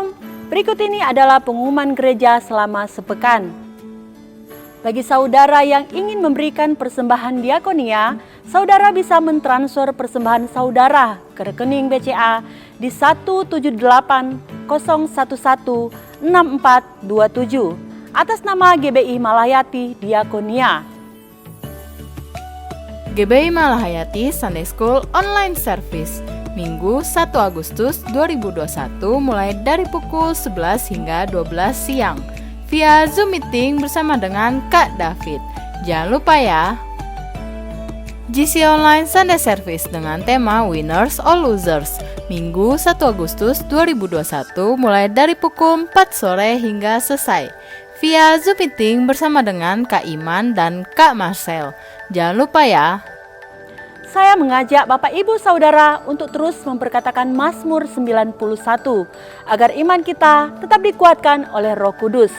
Shalom, berikut ini adalah pengumuman gereja selama sepekan. Bagi saudara yang ingin memberikan persembahan diakonia, saudara bisa mentransfer persembahan saudara ke rekening BCA di 17801164427 atas nama GBI Malahayati Diakonia. GBI Malahayati Sunday School Online Service Minggu 1 Agustus 2021 mulai dari pukul 11 hingga 12 siang via Zoom meeting bersama dengan Kak David. Jangan lupa ya. GC Online Sunday Service dengan tema Winners or Losers Minggu 1 Agustus 2021 mulai dari pukul 4 sore hingga selesai via Zoom meeting bersama dengan Kak Iman dan Kak Marcel. Jangan lupa ya. Saya mengajak Bapak Ibu Saudara untuk terus memperkatakan Mazmur 91 agar iman kita tetap dikuatkan oleh Roh Kudus.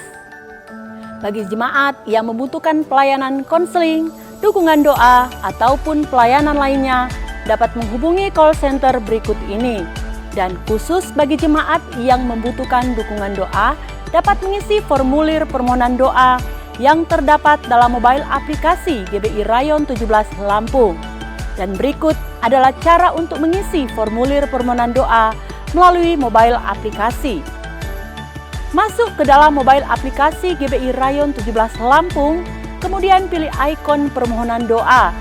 Bagi jemaat yang membutuhkan pelayanan konseling, dukungan doa, ataupun pelayanan lainnya dapat menghubungi call center berikut ini. Dan khusus bagi jemaat yang membutuhkan dukungan doa dapat mengisi formulir permohonan doa yang terdapat dalam mobile aplikasi GBI Rayon 17 Lampung. Dan berikut adalah cara untuk mengisi formulir permohonan doa melalui mobile aplikasi. Masuk ke dalam mobile aplikasi GBI Rayon 17 Lampung, kemudian pilih ikon permohonan doa,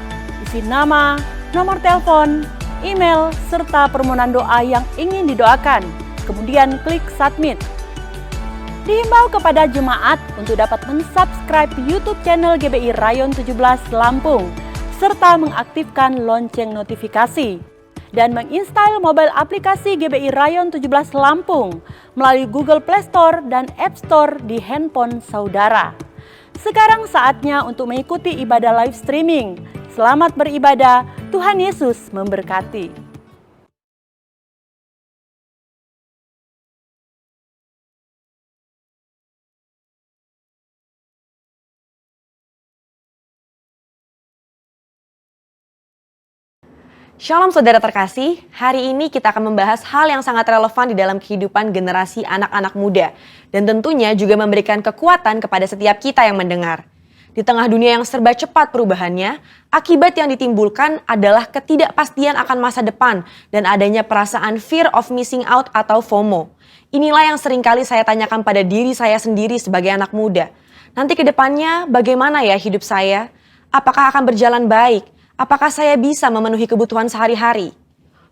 isi nama, nomor telepon, email, serta permohonan doa yang ingin didoakan, kemudian klik submit. Dihimbau kepada jemaat untuk dapat mensubscribe YouTube channel GBI Rayon 17 Lampung, serta mengaktifkan lonceng notifikasi dan menginstal mobile aplikasi GBI Rayon 17 Lampung melalui Google Play Store dan App Store di handphone saudara. Sekarang saatnya untuk mengikuti ibadah live streaming. Selamat beribadah, Tuhan Yesus memberkati. Shalom saudara terkasih, hari ini kita akan membahas hal yang sangat relevan di dalam kehidupan generasi anak-anak muda. Dan tentunya juga memberikan kekuatan kepada setiap kita yang mendengar. Di tengah dunia yang serba cepat perubahannya, akibat yang ditimbulkan adalah ketidakpastian akan masa depan dan adanya perasaan fear of missing out atau FOMO. Inilah yang seringkali saya tanyakan pada diri saya sendiri sebagai anak muda. Nanti ke depannya bagaimana ya hidup saya? Apakah akan berjalan baik? Apakah saya bisa memenuhi kebutuhan sehari-hari?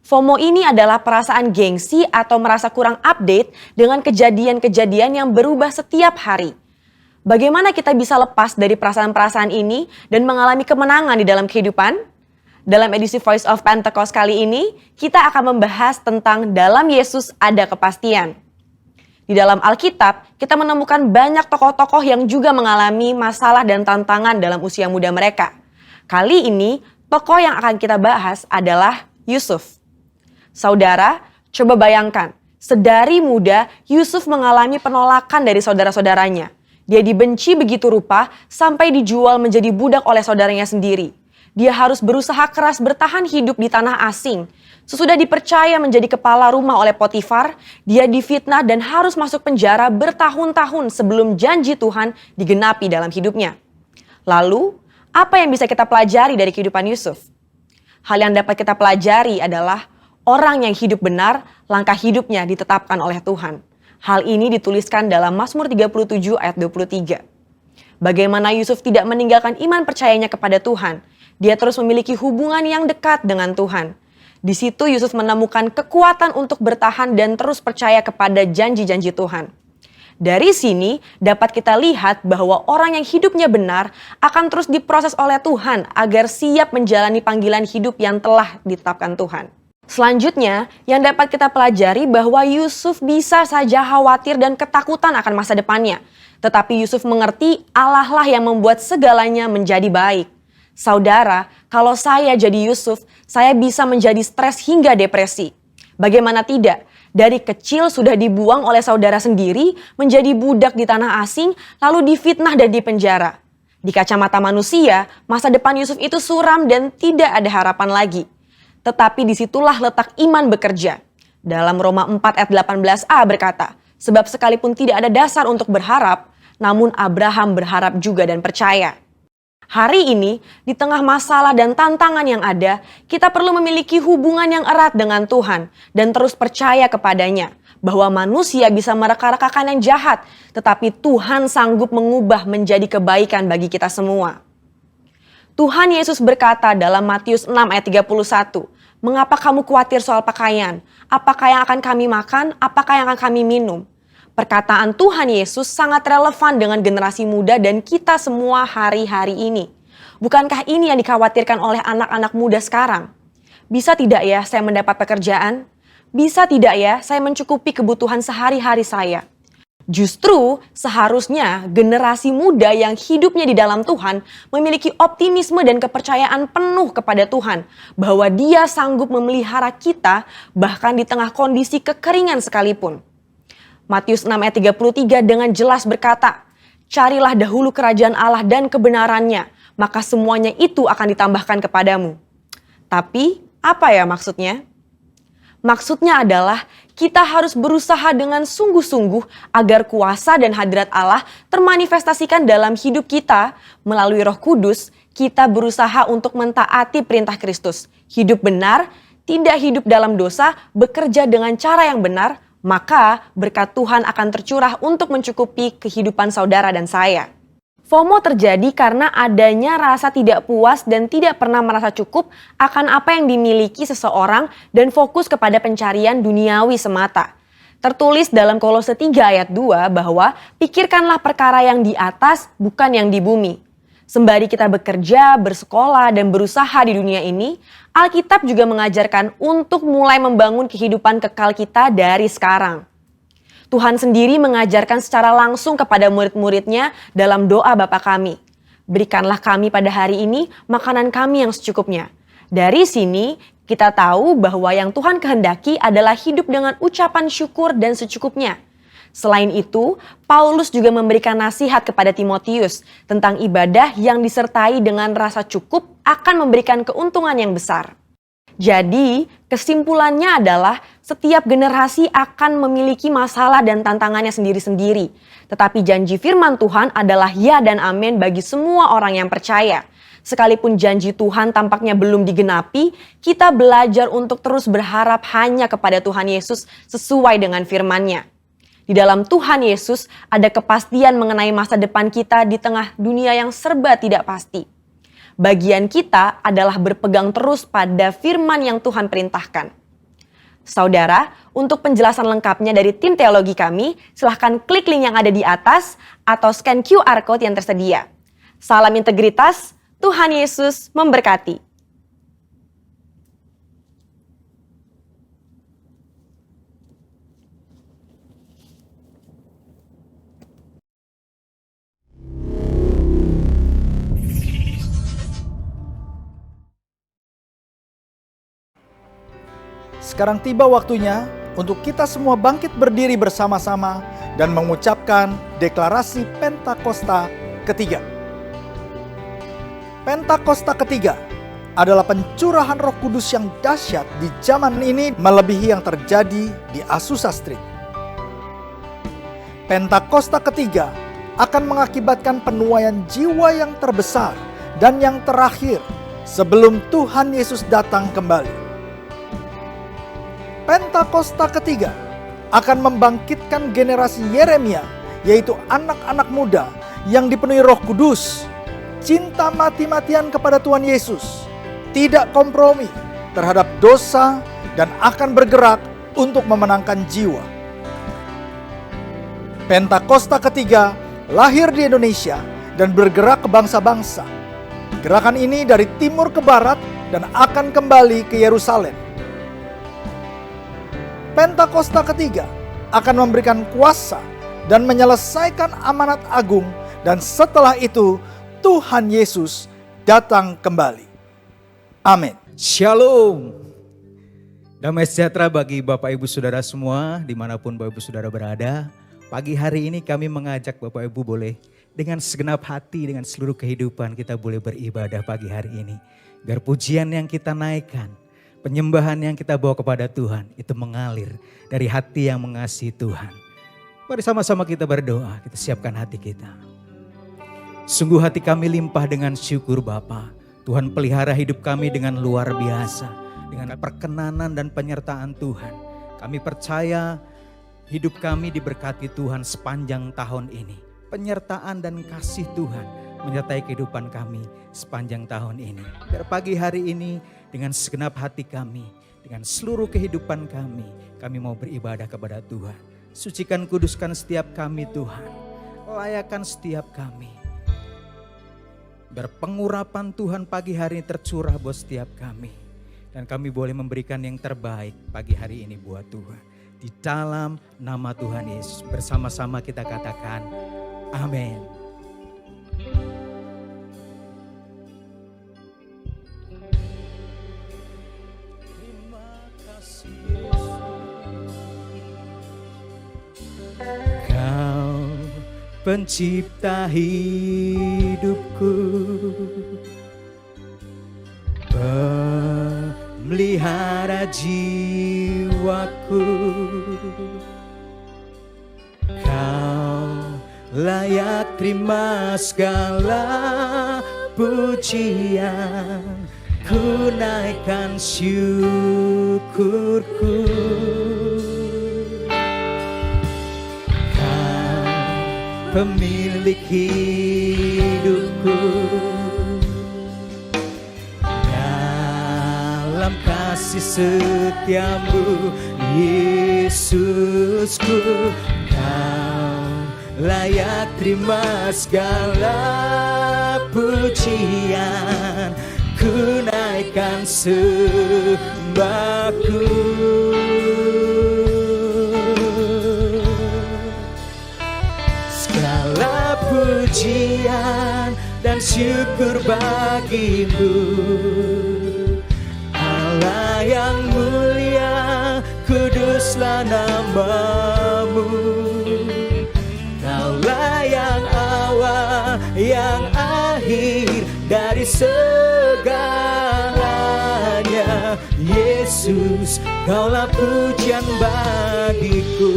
FOMO ini adalah perasaan gengsi atau merasa kurang update dengan kejadian-kejadian yang berubah setiap hari. Bagaimana kita bisa lepas dari perasaan-perasaan ini dan mengalami kemenangan di dalam kehidupan? Dalam edisi Voice of Pentecost kali ini, kita akan membahas tentang dalam Yesus ada kepastian. Di dalam Alkitab, kita menemukan banyak tokoh-tokoh yang juga mengalami masalah dan tantangan dalam usia muda mereka. Kali ini, tokoh yang akan kita bahas adalah Yusuf. Saudara, coba bayangkan, sedari muda Yusuf mengalami penolakan dari saudara-saudaranya. Dia dibenci begitu rupa sampai dijual menjadi budak oleh saudaranya sendiri. Dia harus berusaha keras bertahan hidup di tanah asing. Sesudah dipercaya menjadi kepala rumah oleh Potifar, dia difitnah dan harus masuk penjara bertahun-tahun sebelum janji Tuhan digenapi dalam hidupnya. Lalu, apa yang bisa kita pelajari dari kehidupan Yusuf? Hal yang dapat kita pelajari adalah orang yang hidup benar, langkah hidupnya ditetapkan oleh Tuhan. Hal ini dituliskan dalam Mazmur 37 ayat 23. Bagaimana Yusuf tidak meninggalkan iman percayanya kepada Tuhan. Dia terus memiliki hubungan yang dekat dengan Tuhan. Di situ Yusuf menemukan kekuatan untuk bertahan dan terus percaya kepada janji-janji Tuhan. Dari sini dapat kita lihat bahwa orang yang hidupnya benar akan terus diproses oleh Tuhan agar siap menjalani panggilan hidup yang telah ditetapkan Tuhan. Selanjutnya, yang dapat kita pelajari bahwa Yusuf bisa saja khawatir dan ketakutan akan masa depannya. Tetapi Yusuf mengerti Allah lah yang membuat segalanya menjadi baik. Saudara, kalau saya jadi Yusuf, saya bisa menjadi stres hingga depresi. Bagaimana tidak? Dari kecil sudah dibuang oleh saudara sendiri, menjadi budak di tanah asing, lalu difitnah dan dipenjara. Di kacamata manusia, masa depan Yusuf itu suram dan tidak ada harapan lagi. Tetapi disitulah letak iman bekerja. Dalam Roma 4 ayat 18a berkata, Sebab sekalipun tidak ada dasar untuk berharap, namun Abraham berharap juga dan percaya. Hari ini, di tengah masalah dan tantangan yang ada, kita perlu memiliki hubungan yang erat dengan Tuhan dan terus percaya kepadanya bahwa manusia bisa mereka-rekakan yang jahat, tetapi Tuhan sanggup mengubah menjadi kebaikan bagi kita semua. Tuhan Yesus berkata dalam Matius 6 ayat 31, "Mengapa kamu khawatir soal pakaian? Apakah yang akan kami makan? Apakah yang akan kami minum?" Perkataan Tuhan Yesus sangat relevan dengan generasi muda dan kita semua hari-hari ini. Bukankah ini yang dikhawatirkan oleh anak-anak muda sekarang? Bisa tidak ya saya mendapat pekerjaan? Bisa tidak ya saya mencukupi kebutuhan sehari-hari saya? Justru seharusnya generasi muda yang hidupnya di dalam Tuhan memiliki optimisme dan kepercayaan penuh kepada Tuhan bahwa Dia sanggup memelihara kita bahkan di tengah kondisi kekeringan sekalipun. Matius 6 ayat 33 dengan jelas berkata, "Carilah dahulu kerajaan Allah dan kebenarannya, maka semuanya itu akan ditambahkan kepadamu." Tapi apa ya maksudnya? Maksudnya adalah kita harus berusaha dengan sungguh-sungguh agar kuasa dan hadirat Allah termanifestasikan dalam hidup kita. Melalui Roh Kudus, kita berusaha untuk mentaati perintah Kristus. Hidup benar, tidak hidup dalam dosa, bekerja dengan cara yang benar, maka berkat Tuhan akan tercurah untuk mencukupi kehidupan saudara dan saya. FOMO terjadi karena adanya rasa tidak puas dan tidak pernah merasa cukup akan apa yang dimiliki seseorang dan fokus kepada pencarian duniawi semata. Tertulis dalam Kolose 3 ayat 2 bahwa pikirkanlah perkara yang di atas bukan yang di bumi. Sembari kita bekerja, bersekolah, dan berusaha di dunia ini, Alkitab juga mengajarkan untuk mulai membangun kehidupan kekal kita dari sekarang. Tuhan sendiri mengajarkan secara langsung kepada murid-muridnya dalam doa Bapa kami. Berikanlah kami pada hari ini makanan kami yang secukupnya. Dari sini kita tahu bahwa yang Tuhan kehendaki adalah hidup dengan ucapan syukur dan secukupnya. Selain itu, Paulus juga memberikan nasihat kepada Timotius tentang ibadah yang disertai dengan rasa cukup akan memberikan keuntungan yang besar. Jadi, kesimpulannya adalah setiap generasi akan memiliki masalah dan tantangannya sendiri-sendiri. Tetapi janji firman Tuhan adalah ya dan amin bagi semua orang yang percaya. Sekalipun janji Tuhan tampaknya belum digenapi, kita belajar untuk terus berharap hanya kepada Tuhan Yesus sesuai dengan firman-Nya. Di dalam Tuhan Yesus ada kepastian mengenai masa depan kita di tengah dunia yang serba tidak pasti. Bagian kita adalah berpegang terus pada firman yang Tuhan perintahkan. Saudara, untuk penjelasan lengkapnya dari tim teologi kami, silahkan klik link yang ada di atas atau scan QR Code yang tersedia. Salam integritas, Tuhan Yesus memberkati. Sekarang tiba waktunya untuk kita semua bangkit berdiri bersama-sama dan mengucapkan deklarasi Pentakosta ketiga. Pentakosta ketiga adalah pencurahan Roh Kudus yang dahsyat di zaman ini melebihi yang terjadi di Azusa Street. Pentakosta ketiga akan mengakibatkan penuaian jiwa yang terbesar dan yang terakhir sebelum Tuhan Yesus datang kembali. Pentakosta ketiga akan membangkitkan generasi Yeremia, yaitu anak-anak muda yang dipenuhi Roh Kudus, cinta mati-matian kepada Tuhan Yesus, tidak kompromi terhadap dosa, dan akan bergerak untuk memenangkan jiwa. Pentakosta ketiga lahir di Indonesia dan bergerak ke bangsa-bangsa. Gerakan ini dari timur ke barat dan akan kembali ke Yerusalem. Pentakosta ketiga akan memberikan kuasa dan menyelesaikan amanat agung, dan setelah itu Tuhan Yesus datang kembali. Amin. Shalom. Damai sejahtera bagi Bapak Ibu Saudara semua dimanapun Bapak Ibu Saudara berada. Pagi hari ini kami mengajak Bapak Ibu boleh dengan segenap hati, dengan seluruh kehidupan kita boleh beribadah pagi hari ini. Biar pujian yang kita naikkan, penyembahan yang kita bawa kepada Tuhan itu mengalir dari hati yang mengasihi Tuhan. Mari sama-sama kita berdoa, kita siapkan hati kita. Sungguh hati kami limpah dengan syukur Bapa. Tuhan pelihara hidup kami dengan luar biasa. Dengan perkenanan dan penyertaan Tuhan. Kami percaya hidup kami diberkati Tuhan sepanjang tahun ini. Penyertaan dan kasih Tuhan menyertai kehidupan kami sepanjang tahun ini. Biar pagi hari ini dengan segenap hati kami, dengan seluruh kehidupan kami mau beribadah kepada Tuhan. Sucikan, kuduskan setiap kami Tuhan. Layakan setiap kami. Biar pengurapan Tuhan pagi hari ini tercurah buat setiap kami. Dan kami boleh memberikan yang terbaik pagi hari ini buat Tuhan. Di dalam nama Tuhan Yesus bersama-sama kita katakan amin. Terima kasih Kau pencipta hidupku, pemelihara jiwaku. Kau layak terima segala pujian, ku naikkan syukurku. Pemilik hidupku, dalam kasih setiamu Yesusku, Kau layak terima segala pujian, ku naikkan sembahku. Pujian dan syukur bagimu, Allah yang mulia, kuduslah namamu. Kaulah yang awal, yang akhir dari segalanya. Yesus, Kaulah pujian bagiku.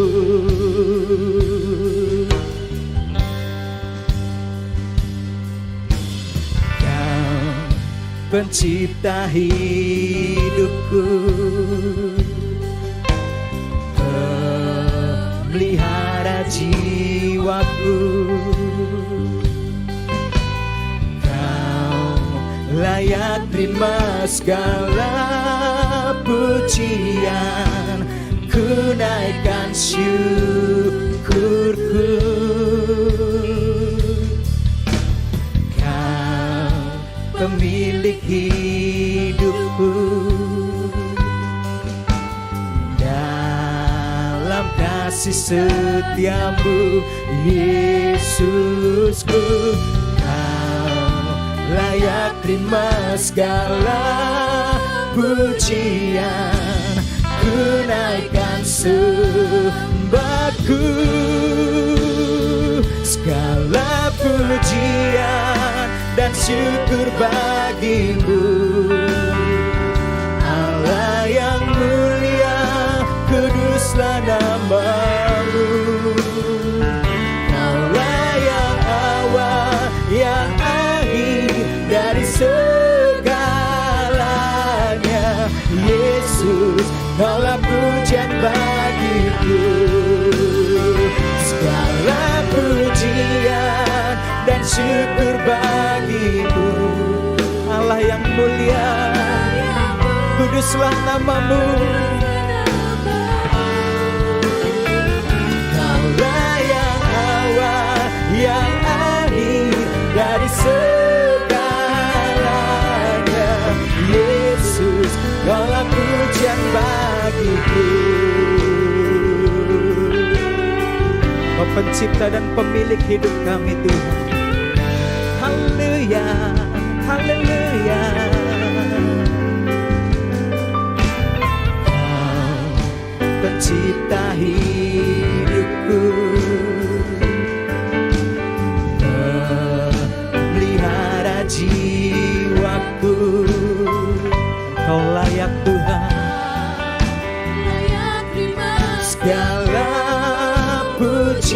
Pencipta hidupku, pemelihara jiwaku. Kau layak terima segala pujian, ku naikkan syukurku. Pemilik hidupku, dalam kasih setiamu Yesusku, Kau layak terima segala pujian, ku naikkan sembahku. Segala pujian dan syukur bagimu, Allah yang mulia, kuduslah namamu. Kaulah yang awal, yang akhir dari segalanya. Yesus, Kaulah pujian bagiku. Segala pujian dan syukur bagimu, Allah yang mulia, kuduslah namamu. Kaulah yang awal, yang akhir dari segalanya. Yesus, Kaulah pujian bagiku. Kau pencipta dan pemilik hidup kami Tuhan. Haleluya, haleluya. Kau pencipta hidupku, pelihara jiwaku. Kau layak Tuhan segala puji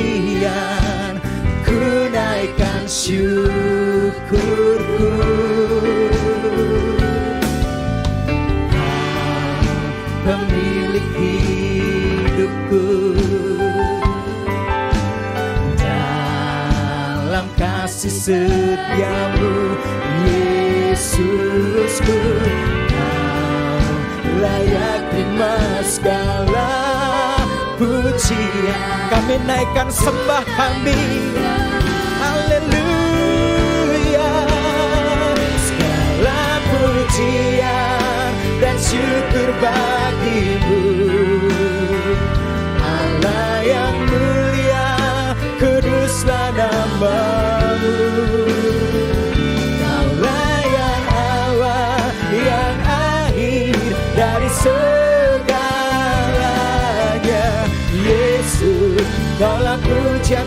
pujian, ku naikkan syukurku. Kau pemilik hidupku, dalam kasih setiamu Yesusku, Kau layak terima segala pujian. Kami naikkan sembah kami, haleluya. Segala pujian dan syukur bagimu, Allah yang mulia, kuduslah namamu. Kaulah yang awal, yang akhir dari segalanya. Yesus, Kaulah pujian,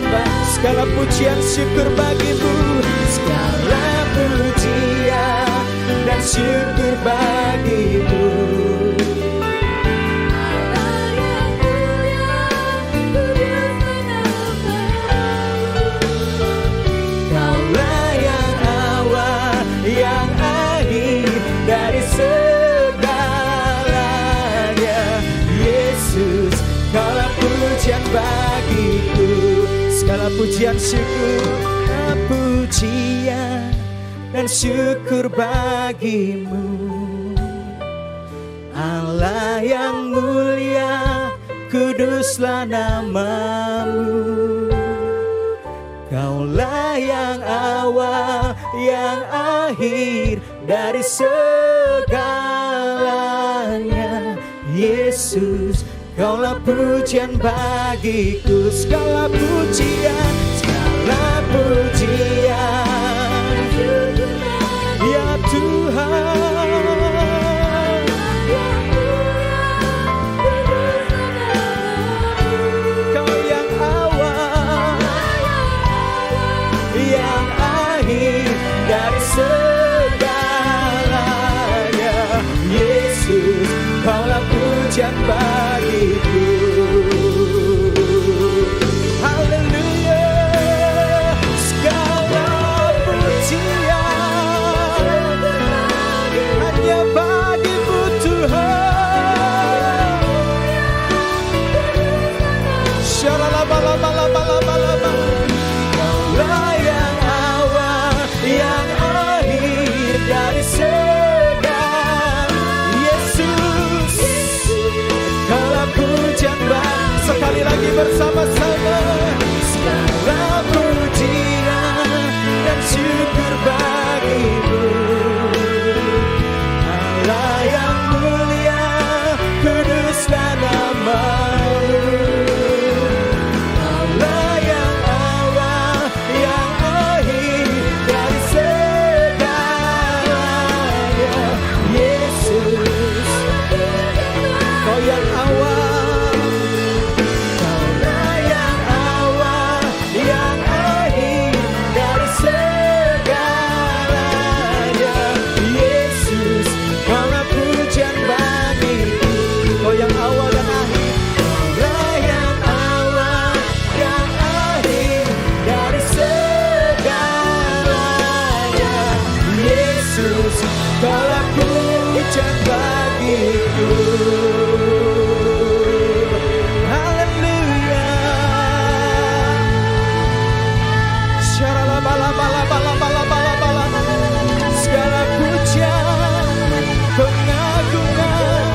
segala pujian syukur bagimu, segala pujian dan syukur bagimu. Kaulah yang awal, yang akhir dari segalanya. Yesus, Kaulah pujian bagiku, segala pujian syukur, pujian dan syukur bagimu. Allah yang mulia, kuduslah namamu. Kaulah yang awal, yang akhir dari segalanya. Yesus, Kaulah pujian bagiku, segala pujian, segala pujian. Ya Tuhan, Kau yang awal, yang akhir dari segalanya. Yesus, Kaulah pujian bagiku. Haleluya, segala pujian hanya bagimu Tuhan. Shalalabalabalabalaba. Kaulah yang awal, yang akhir dari segala. Yesus, Kaulah pujian bagiku. Sekali lagi bersama-sama, segala pujian dan syukur bagimu. Allah yang mulia, kuduslah namamu. Allah yang awal, yang akhir dari segalanya. Yesus, Kau yang awal, Kaulah yang awal, yang akhir dari segalanya. Yesus, Kaulah pujian bagiku. Kau yang awal dan akhir, Kaulah yang awal, yang akhir dari segalanya. Yesus, Kaulah pujian bagiku. Haleluya. Syaralabalabalabalabalabalabala. Segala pujian, pengagungan,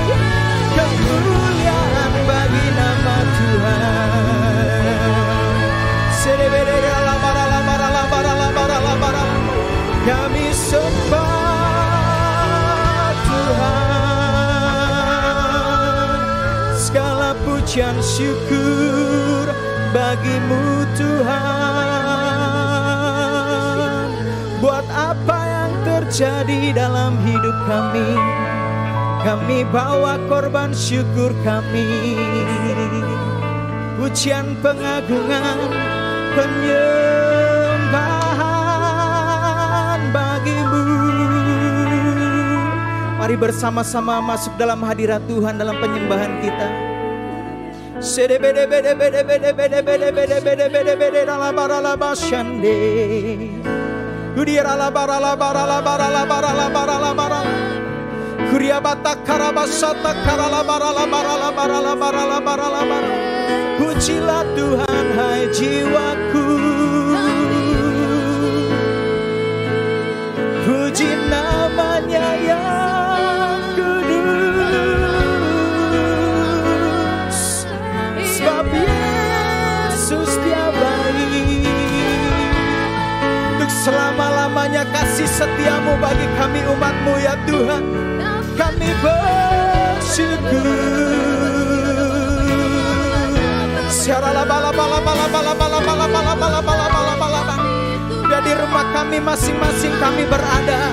kemuliaan bagi nama Tuhan. Sereberalabaralabaralabaralabaralabara. Kami sembah Tuhan, segala pujian syukur bagimu Tuhan. Buat apa yang terjadi dalam hidup kami bawa korban syukur kami. Pujian pengagungan, penyembahan bagimu. Mari bersama-sama masuk dalam hadirat Tuhan dalam penyembahan kita. Sede bede bede bede bede bede bede bede bede bede bede la bara la bashande. Kudiara la bara la bara la bara la bara la bara la bara. Kuria bata karabasata karala bara la bara la bara la bara la bara la bara. Pujilah Tuhan hai jiwaku. Puji namanya yang kudus. Sebab Yesus dia baik. Untuk selama-lamanya kasih setiamu bagi kami umatmu ya Tuhan. Kami bersyukur. Syarala bala bala bala bala bala bala bala bala bala bala bala. Di rumah kami masing-masing kami berada,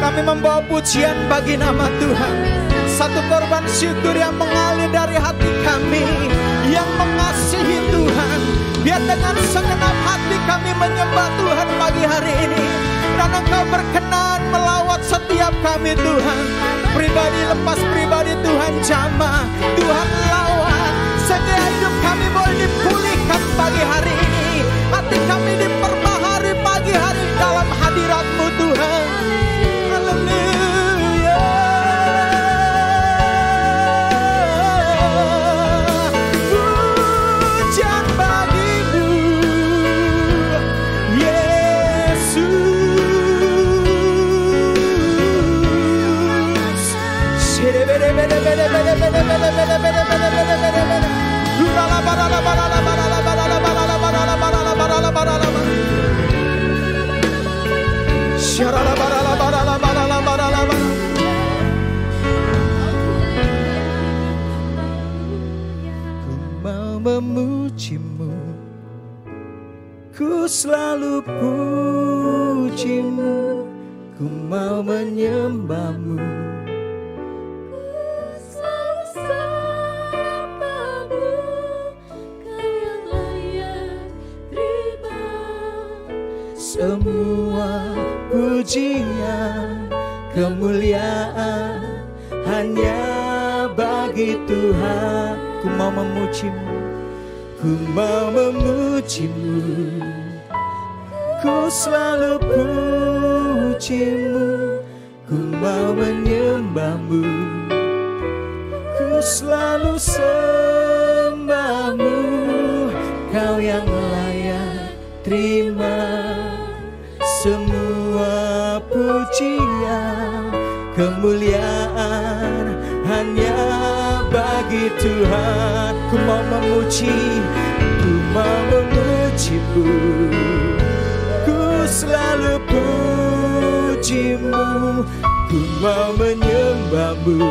kami membawa pujian bagi nama Tuhan. Satu korban syukur yang mengalir dari hati kami yang mengasihi Tuhan. Biar dengan segenap hati kami menyembah Tuhan pagi hari ini. Dan Engkau berkenan melawat setiap kami Tuhan. Pribadi lepas pribadi Tuhan jamah, Tuhan lawat. Sehingga hidup kami boleh dipulihkan pagi hari ini. Hati kami diperbahari pagi hari dalam hadirat-Mu Tuhan. Haleluya. Pujian bagi-Mu Yesus. Ku mau memuji-Mu, ku selalu puji-Mu, ku mau menyembah-Mu. Semua pujian, kemuliaan hanya bagi Tuhan. Ku mau memuji-Mu, ku mau memuji-Mu, ku selalu puji-Mu, ku mau menyembah-Mu, ku selalu sembah-Mu. Kau yang layak terima semua pujian, kemuliaan hanya bagi Tuhan. Ku mau memuji, ku mau memuji-Mu, ku selalu puji-Mu, ku mau menyembah-Mu,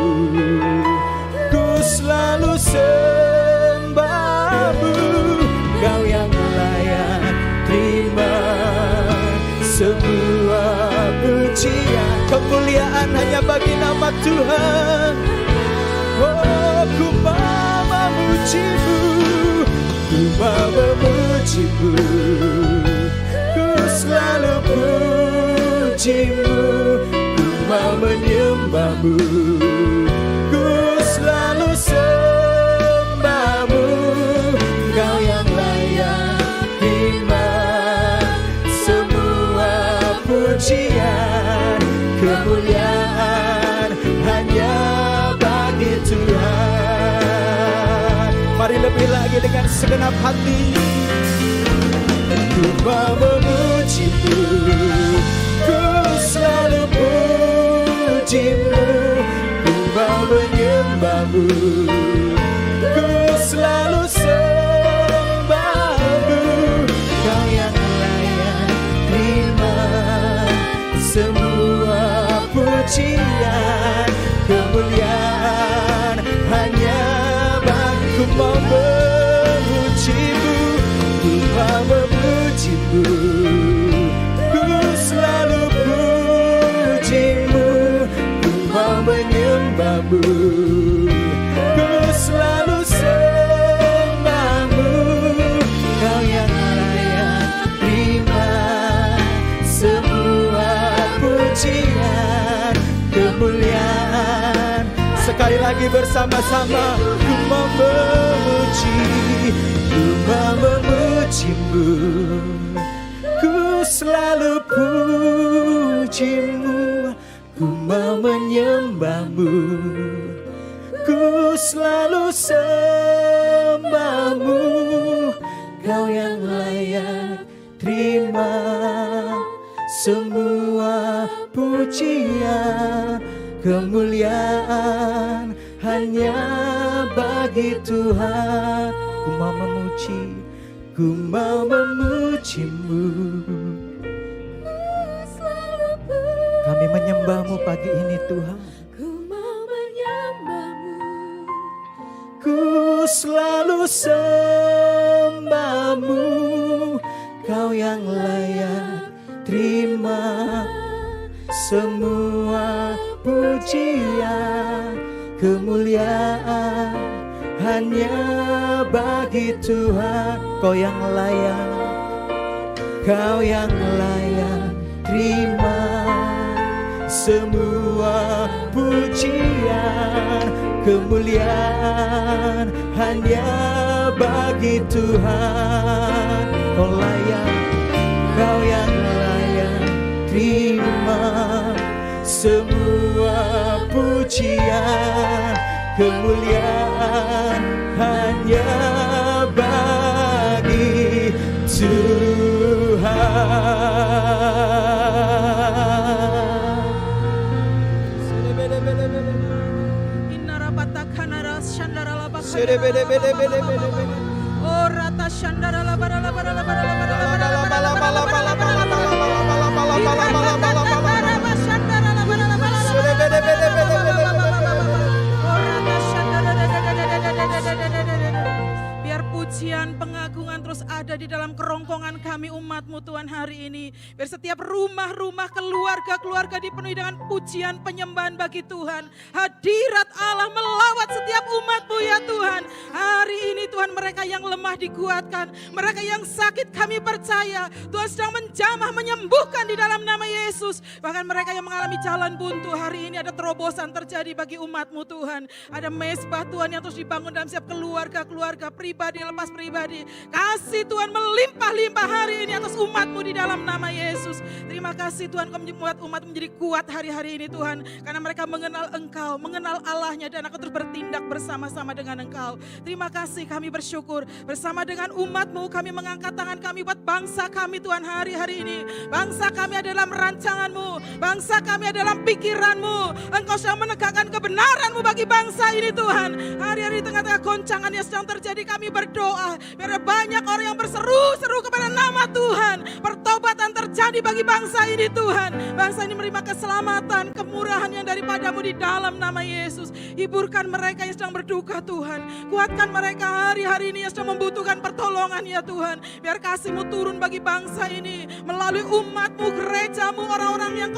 ku selalu sembah-Mu. Kau yang layak terima semua pujian, kemuliaan hanya bagi nama Tuhan. Oh, ku mau memuji-Mu, ku mau memuji-Mu, ku selalu puji-Mu, ku mau menyembah-Mu, ku selalu sembah-Mu. Kau yang layak terima semua pujian, kemuliaan hanya bagi Tuhan. Mari lebih lagi dengan segenap hati. Ku mau memuji-Mu, ku selalu puji-Mu, ku mau menyembah-Mu, ku selalu sembah-Mu. Kau yang layak terima semua pujian, kemuliaan hanya bagi. Ku mau memuji-Mu, ku mau memuji-Mu, ku selalu puji-Mu, ku mau menyembah-Mu, ku selalu sembah-Mu. Kau yang layak terima semua pujian, kemuliaan. Sekali lagi bersama-sama. Ku mau memuji, ku mau memujimu, ku selalu pujimu, ku mau menyembahmu, ku selalu sembahmu, kau yang layak terima semua pujian, kemuliaan hanya bagi Tuhan. Ku mau memuji, ku mau memujimu. Kami menyembahmu pagi ini Tuhan. Ku mau menyembahmu, Ku selalu sembahmu, kau yang layak terima semua pujian, kemuliaan hanya bagi Tuhan. Kau yang layak terima semua pujian, kemuliaan hanya bagi Tuhan. Kau yang layak terima semua pujian, kemuliaan hanya bagi Tuhan. Oh rata shandara la bara la bara la bara la bara la bara la bara la bara la bara la biar pujian pengagungan terus ada di dalam kerongkongan kami umat-Mu Tuhan hari ini. Biar setiap rumah-rumah, keluarga-keluarga dipenuhi dengan pujian penyembahan bagi Tuhan. Hadirat Allah melawat setiap umat-Mu ya Tuhan. Hari ini Tuhan, mereka yang lemah dikuatkan, mereka yang sakit kami percaya Tuhan sedang menjamah menyembuhkan di dalam nama Yesus. Bahkan mereka yang mengalami jalan buntu, hari ini ada terobosan terjadi bagi umat-Mu Tuhan. Ada mezbah Tuhan yang terus dibangun dalam setiap keluarga-keluarga, pribadi lepas pribadi. Kasih Tuhan melimpah-limpah hari ini atas umat-Mu di dalam nama Yesus. Terima kasih Tuhan, Kau membuat umat menjadi kuat hari-hari ini Tuhan. Karena mereka mengenal Engkau, mengenal Allahnya, dan akan terus bertindak bersama-sama dengan Engkau. Terima kasih, kami bersyukur. Bersama dengan umat-Mu kami mengangkat tangan kami buat bangsa kami Tuhan hari-hari ini. Bangsa kami ada dalam rancangan-Mu, bangsa kami ada dalam pikiran-Mu. Engkau sedang menegakkan kebenaran-Mu bagi bangsa ini Tuhan. Hari-hari di tengah-tengah goncangan yang sedang terjadi, kami berdoa biar banyak orang yang berseru-seru kepada nama Tuhan. Pertobatan terjadi bagi bangsa ini Tuhan. Bangsa ini menerima keselamatan, kemurahan yang daripada-Mu di dalam nama Yesus. Hiburkan mereka yang sedang berduka Tuhan. Kuatkan mereka hari-hari ini yang sedang membutuhkan pertolongan ya Tuhan. Biar kasih-Mu turun bagi bangsa ini melalui umat-Mu, gereja-Mu, orang-orang yang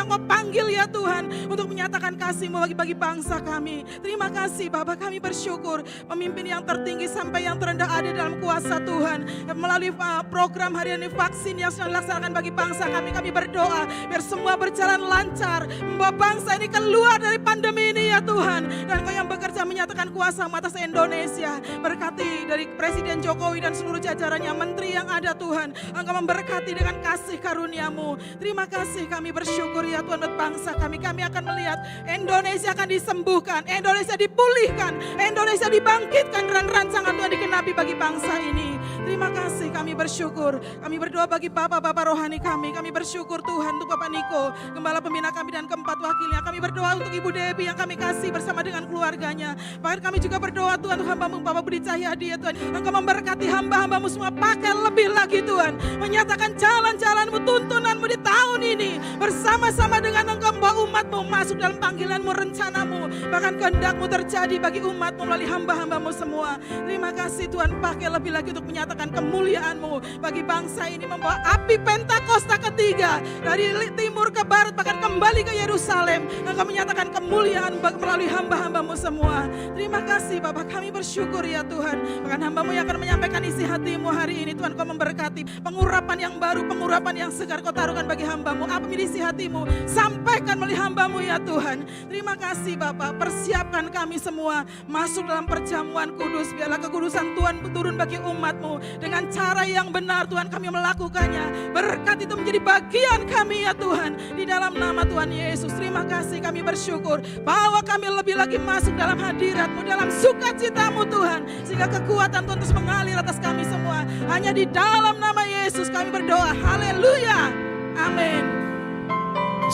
Kau panggil ya Tuhan, untuk menyatakan kasih-Mu bagi bangsa kami. Terima kasih Bapa, kami bersyukur. Pemimpin yang tertinggi sampai yang terendah ada dalam kuasa Tuhan. Melalui program hari ini vaksin yang sedang dilaksanakan bagi bangsa kami, kami berdoa biar semua berjalan lancar, membawa bangsa ini keluar dari pandemi ini ya Tuhan. Dan Kau yang bekerja menyatakan kuasa atas Indonesia. Berkati dari Presiden Jokowi dan seluruh jajarannya, menteri yang ada Tuhan. Engkau memberkati dengan kasih karunia-Mu. Terima kasih, kami bersyukur ya Tuhan buat bangsa kami. Kami akan melihat Indonesia akan disembuhkan, Indonesia dipulihkan, Indonesia dibangkitkan, dan rancangan Tuhan dikenapi bagi bangsa ini. Terima kasih, kami bersyukur. Kami berdoa bagi Bapak-Bapak rohani kami. Kami bersyukur Tuhan untuk Bapak Niko, Gembala Pembina kami dan keempat wakilnya. Kami berdoa untuk Ibu Debbie yang kami kasih bersama dengan keluarganya. Bahkan kami juga berdoa Tuhan untuk hamba-Mu Bapak Budi Cahyadi ya Tuhan. Engkau memberkati hamba-hamba-Mu semua, pakai lebih lagi Tuhan. Menyatakan jalan-jalan-Mu, tuntunan-Mu di tahun ini. Bersama-sama dengan Engkau membawa umat-Mu masuk dalam panggilan-Mu, rencana-Mu. Bahkan kehendak-Mu terjadi bagi umat-Mu melalui hamba-hamba-Mu semua. Terima kasih Tuhan, pakai lebih lagi untuk menyatakan kemuliaan-Mu bagi bangsa ini, membawa api Pentakosta ketiga dari timur ke barat, bahkan kembali ke Yerusalem. Engkau menyatakan kemuliaan melalui hamba-hamba-Mu semua. Terima kasih Bapak, kami bersyukur ya Tuhan. Bahkan hamba-Mu yang akan menyampaikan isi hati-Mu hari ini Tuhan, Kau memberkati pengurapan yang baru, pengurapan yang segar Kau taruhkan bagi hamba-Mu, apa yang isi hati-Mu, sampaikan melalui hamba-Mu ya Tuhan. Terima kasih Bapak, persiapkan kami semua masuk dalam perjamuan kudus. Biarlah kekudusan Tuhan turun bagi umat-Mu dengan cara yang benar Tuhan, kami melakukannya. Berkat itu menjadi bagian kami ya Tuhan, di dalam nama Tuhan Yesus. Terima kasih, kami bersyukur bahwa kami lebih lagi masuk dalam hadirat-Mu, dalam sukacita-Mu Tuhan, sehingga kekuatan Tuhan terus mengalir atas kami semua. Hanya di dalam nama Yesus kami berdoa. Haleluya. Amin.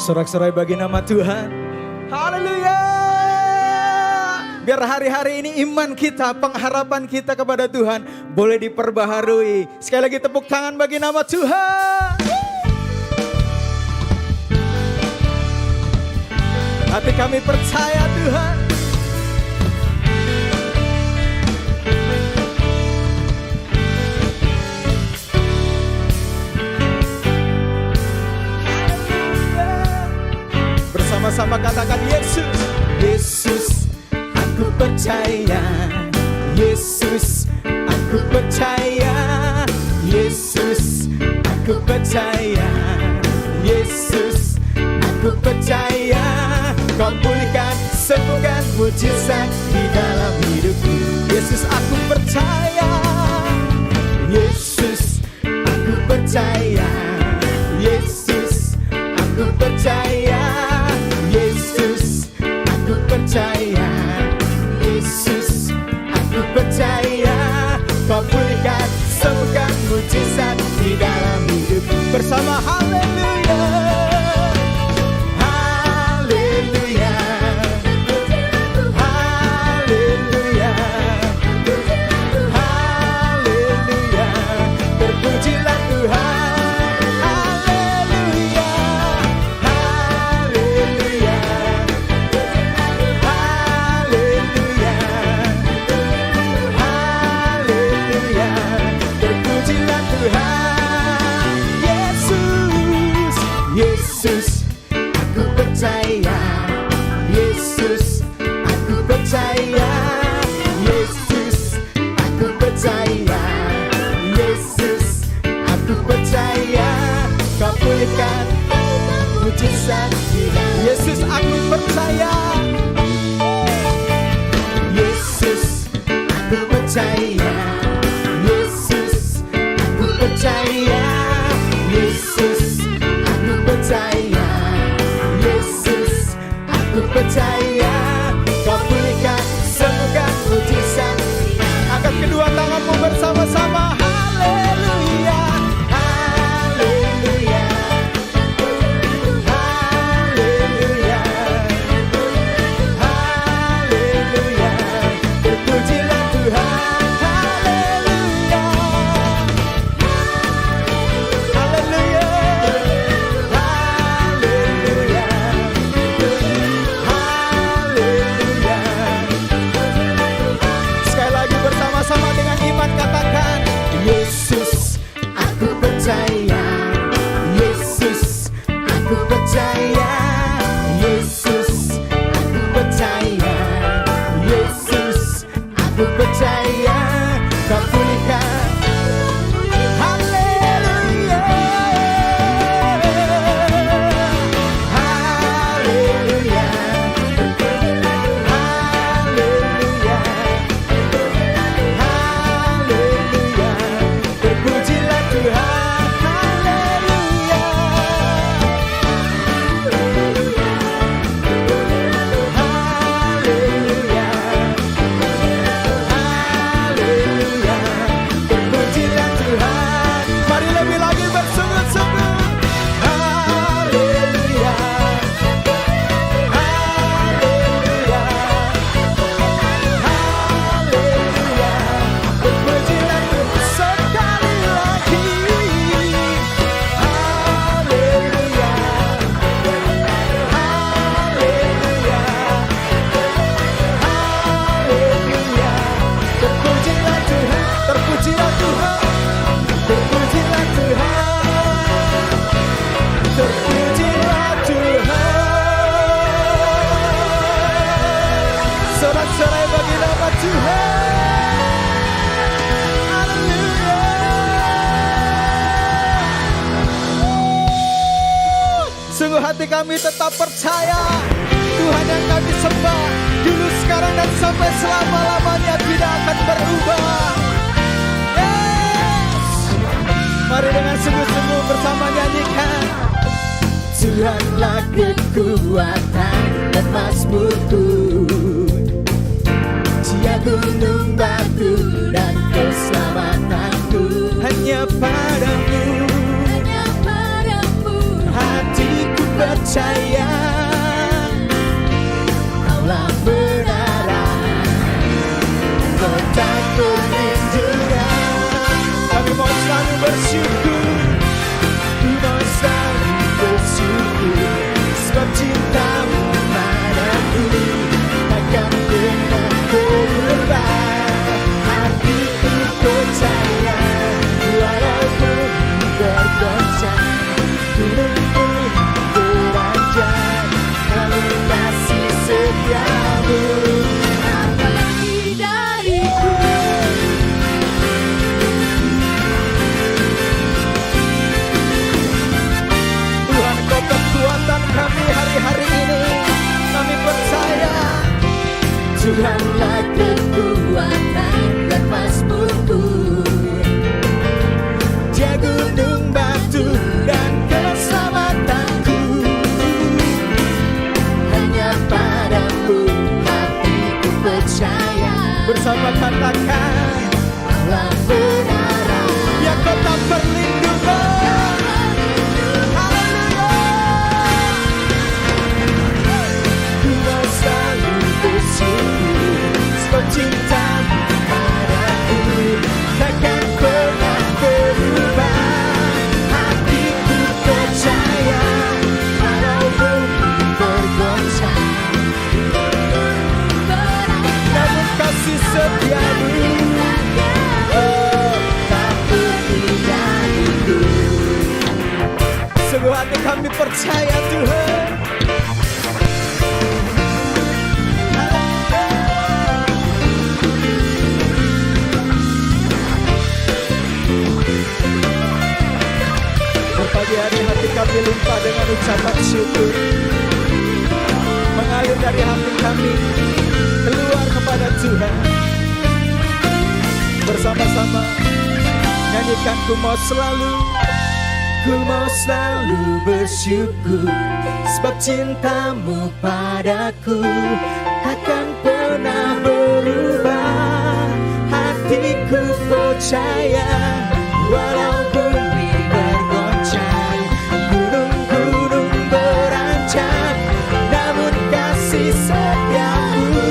Sorak-sorai bagi nama Tuhan. Haleluya. Biar hari-hari ini iman kita, pengharapan kita kepada Tuhan boleh diperbaharui. Sekali lagi tepuk tangan bagi nama Tuhan. Hati kami percaya Tuhan. Bersama-sama katakan Yesus. Yesus, aku percaya. Yesus, aku percaya. Yesus, aku percaya. Yesus, aku percaya. Kau pulihkan, sembuhkan, mujizat di dalam hidupku. Yesus, aku percaya. Yesus, aku percaya. Yesus, aku percaya. Yesus, aku percaya. Yesus, aku percaya. Kau pulihkan, sembuhkan, mujizat di dalam hidupku. Bersama haleluya. Haleluya. Haleluya. Haleluya. Terpujilah Tuhan. Haleluya. Haleluya. Haleluya. Haleluya. Terpujilah Tuhan. Yesus, Yesus, aku percaya. Yesus, aku percaya. Yesus, aku percaya. Yesus, aku percaya. Kau pulihkan mujizat. Yesus, aku percaya. Yesus, aku percaya. Yesus, aku percaya. Yesus, aku percaya. Yesus, aku percaya. Kau pulihkan, sembuhkan, mujizat. Angkat kedua tanganmu bersama-sama. Haleluya. Haleluya. Haleluya. Haleluya. Terpujilah Tuhan. Haleluya. Haleluya. Haleluya. Haleluya. Sekali lagi bersama-sama dengan iman katakan, Yesus, aku percaya. Yesus, aku percaya. Yesus, aku percaya. Yesus, aku percaya. Kau pulihkan. Haleluya. Haleluya. Haleluya. Haleluya. Terpujilah Tuhan. hati kami tetap percaya Tuhan yang kami sembah dulu, sekarang, dan sampai selama-lamanya tidak akan berubah. Yes! Mari dengan sungguh-sungguh bersama nyanyikan. Tuhanlah kekuatan dan mazmurku, Dia gunung batu dan keselamatanku. Hanya padamu hatiku percaya, Kaulah benaran, kota perlindungan. Kami mau selalu bersyukur, mau selalu bersyukur, sebab cintamu padaku takkan pernah berubah. Hatiku percaya, walaupun bergoncang gunung pun beranjak, kami kasih setiamu apalagi dariku. Tuhan, Kau kekuatan kami hari-hari ini. Kami percaya Tuhanlah kekuatan dan mazmurku, Dia gunung batu dan keselamatanku. Hanya padamu hatiku percaya. Bersama katakan, Allah benaran, Dia kota perlindungan. Haleluya. Ku mau selalu bersyukur, sebab cintamu padaku takkan pernah berubah. Hatiku percaya, walaupun bergoncang, namun kasih setiamu tak pergi dariku. Sungguh hati kami percaya Tuhan. Pagi hari hati kami limpah dengan ucapan syukur, mengalir dari hati kami keluar kepada Tuhan. Bersama-sama nyanyikan, ku mau selalu bersyukur, sebab cintamu padaku takkan pernah berubah. Hatiku percaya, walaupun bergoncang, gunung-gunung beranjak, namun kasih setiamu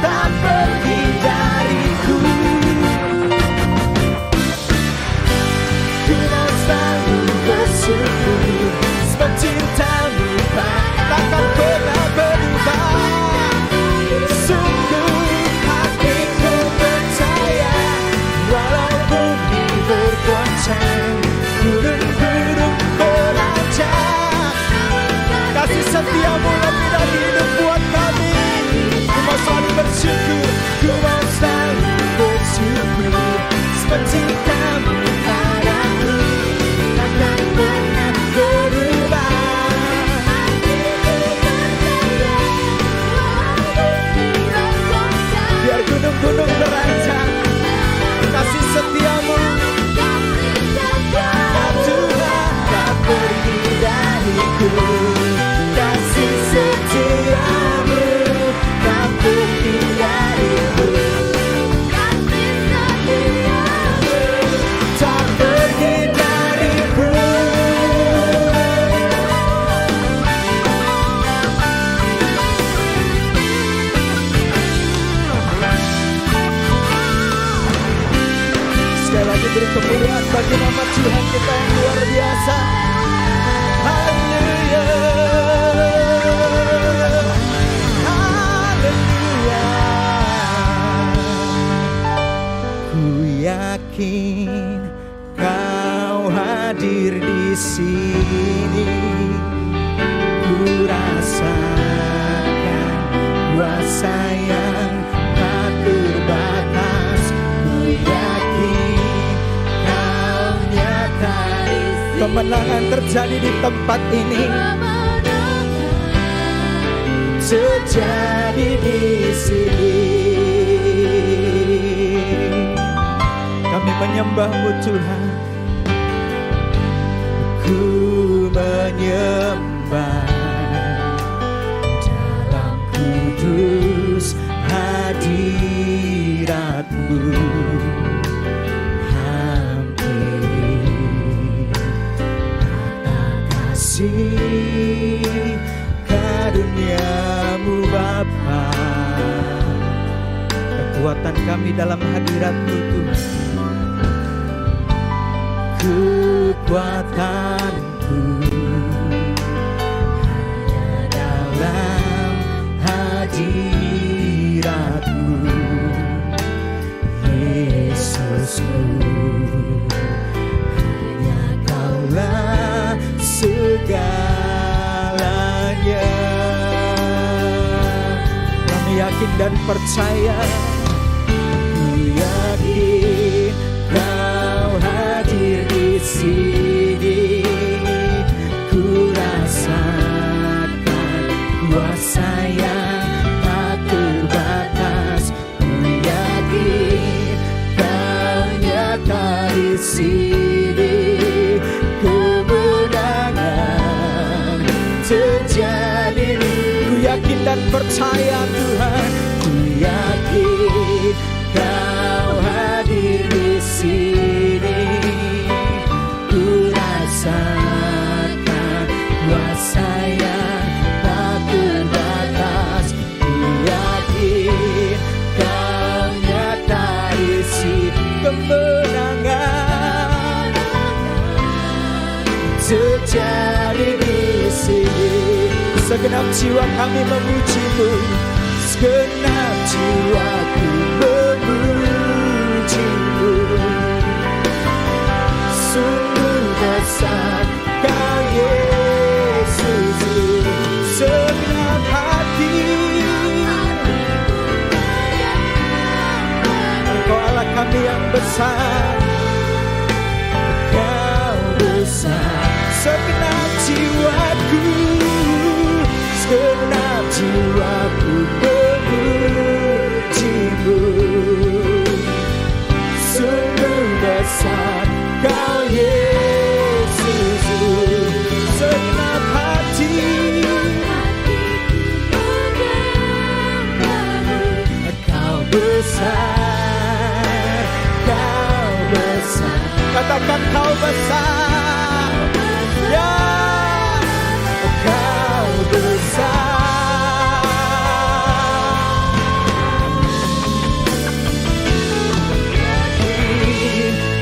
tak pergi dariku. Ku mau selalu bersyukur, sebab cintamu takkan pernah berubah. Sungguh hatiku percaya, walaupun bergoncang, gunung-gunung beranjak, kasih setiamu lebih dari hidup buat kami. Ku mau selalu bersyukur, ku mau selalu bersyukur, sebab cintamu padaku takkan pernah berubah. Biar gunung-gunung beranjak, kasih setiamu Tuhan tak pergi dariku. Kasih setiamu tak pergi dariku. Kasih setiamu tak pergi dariku. Sekali lagi beri kemuliaan bagi nama Tuhan kita yang luar biasa. Haleluya. Haleluya. Ku yakin Kau hadir di sini. Ku rasakan kuasa yang tak terbatas. Ku yakin Kau nyata. Kemenangan terjadi di tempat ini. terjadi di sini. Kami menyembah-Mu Tuhan, ku menyembah dalam kudus hadirat-Mu. Hampiri mata kasih karunia-Mu Bapa. Kekuatan kami dalam hadirat-Mu Tuhan, kekuatanku hanya dalam hadirat-Mu, Yesusku. Hanya Kaulah segalanya. Kami yakin dan percaya, ku yakin Kau hadir di sini. Ku rasakan kuasa yang tak terbatas. Ku yakin Kau nyata di sini. Kemenangan terjadi. Ku yakin dan percaya Tuhan, ku yakin Kau hadir di sini. Ku rasakan kuasa yang tak terbatas. Ku yakin Kau nyata di sini. Kemenangan terjadi di sini. Segenap jiwa kami memuji-Mu, segenap jiwaku memuji-Mu. Sungguh besar Kau Yesus, segenap hati. Engkau Allah kami yang besar, Kau besar. Segenap jiwaku, segenap jiwaku memuji-Mu. Sungguh besar Kau Yesus, segenap hati. Kau besar, Kau besar. Katakan Kau besar. Ya, Kau besar.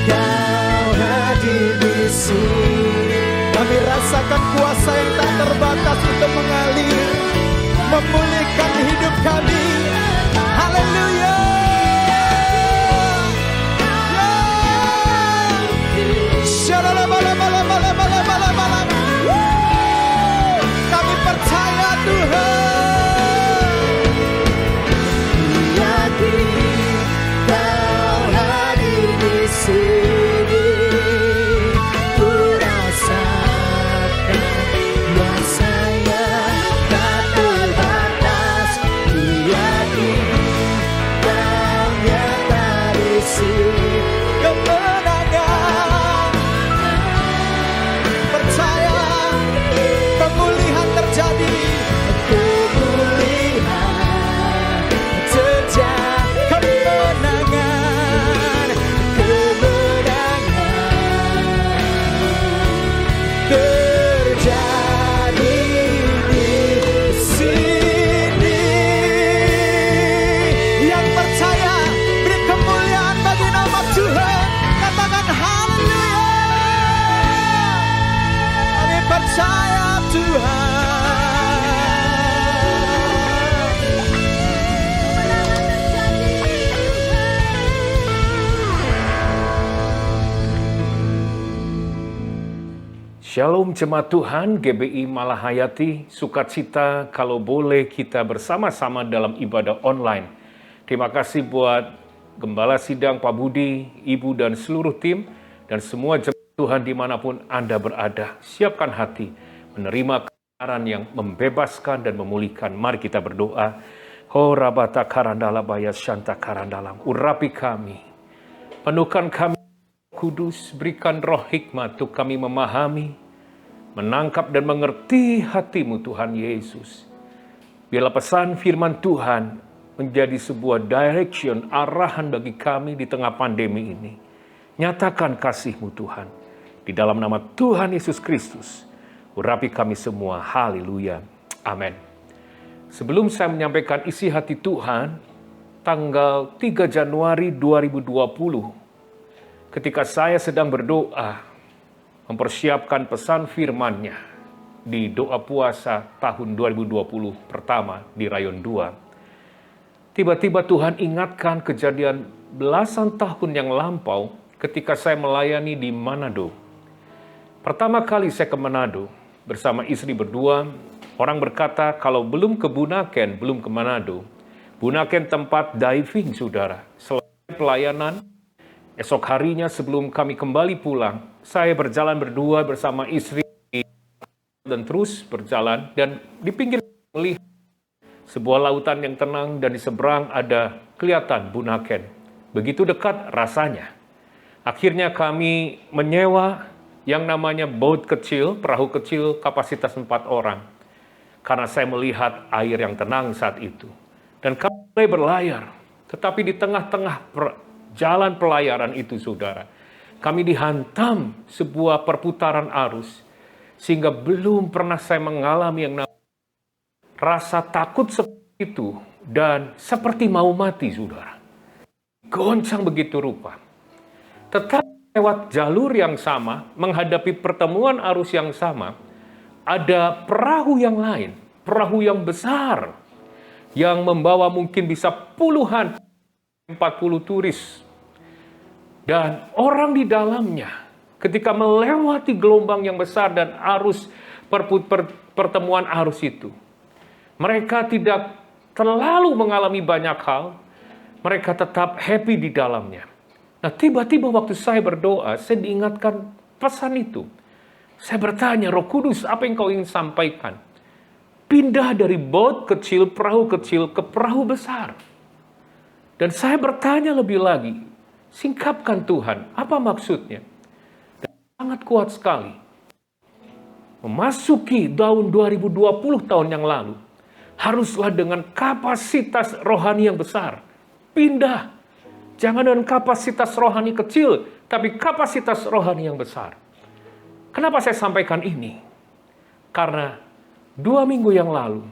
Kau hadir di sini. Kami rasakan kuasa yang tak terbatas untuk mengalir, memulihkan hidup kami. Haleluya. Kami percaya Tuhan. Yakin Kau hadir di sini. Ku rasakan kuasa yang tak terbatas. Ku yakin Kau nyata di sini. Kemenangan, percaya pemulihan terjadi. Pemulihan terjadi. Kemenangan, kemenangan terjadi di sini. Yang percaya beri kemuliaan bagi nama Tuhan. Katakan haleluya. Kami percaya Tuhan. Shalom jemaat Tuhan, GBI Malahayati, sukacita kalau boleh kita bersama-sama dalam ibadah online. Terima kasih buat Gembala Sidang Pak Budi, Ibu dan seluruh tim, dan semua jemaat Tuhan dimanapun Anda berada. Siapkan hati, menerima kebenaran yang membebaskan dan memulihkan. Mari kita berdoa. Oh rabata karandala baya syanta karandalam. Urapi kami. Penuhkan kami Kudus. Berikan roh hikmat untuk kami memahami, menangkap dan mengerti hati-Mu Tuhan Yesus. Biarlah pesan firman Tuhan menjadi sebuah direction, arahan bagi kami di tengah pandemi ini. Nyatakan kasih-Mu Tuhan. Di dalam nama Tuhan Yesus Kristus. Urapi kami semua. Haleluya. Amin. Sebelum saya menyampaikan isi hati Tuhan, tanggal 3 Januari 2020, ketika saya sedang berdoa, mempersiapkan pesan firman-Nya di doa puasa tahun 2020 pertama di Rayon 2, tiba-tiba Tuhan ingatkan kejadian belasan tahun yang lampau ketika saya melayani di Manado. Pertama kali saya ke Manado bersama istri berdua, orang berkata kalau belum ke Bunaken, belum ke Manado. Bunaken tempat diving, saudara. Selesai pelayanan, esok harinya sebelum kami kembali pulang, saya berjalan berdua bersama istri dan terus berjalan, dan di pinggir melihat sebuah lautan yang tenang dan di seberang ada kelihatan Bunaken. Begitu dekat rasanya. Akhirnya kami menyewa yang namanya boat kecil, perahu kecil kapasitas 4 orang. Karena saya melihat air yang tenang saat itu. Dan kami mulai berlayar. Tetapi di tengah-tengah jalan pelayaran itu, saudara, kami dihantam sebuah perputaran arus. Sehingga belum pernah saya mengalami yang namanya rasa takut seperti itu. Dan seperti mau mati, saudara. Goncang begitu rupa. Tetapi lewat jalur yang sama, menghadapi pertemuan arus yang sama, ada perahu yang lain, perahu yang besar, yang membawa mungkin bisa puluhan, 40 turis. Dan orang di dalamnya, ketika melewati gelombang yang besar dan arus pertemuan arus itu, mereka tidak terlalu mengalami banyak hal, mereka tetap happy di dalamnya. Nah, tiba-tiba waktu saya berdoa, saya diingatkan pesan itu. Saya bertanya, Roh Kudus, apa yang kau ingin sampaikan? Pindah dari boat kecil, perahu kecil, ke perahu besar. Dan saya bertanya lebih lagi, singkapkan Tuhan, apa maksudnya? Dan sangat kuat sekali. Memasuki tahun 2020 tahun yang lalu, haruslah dengan kapasitas rohani yang besar. Pindah. Jangan dengan kapasitas rohani kecil, tapi kapasitas rohani yang besar. Kenapa saya sampaikan ini? Karena 2 minggu yang lalu,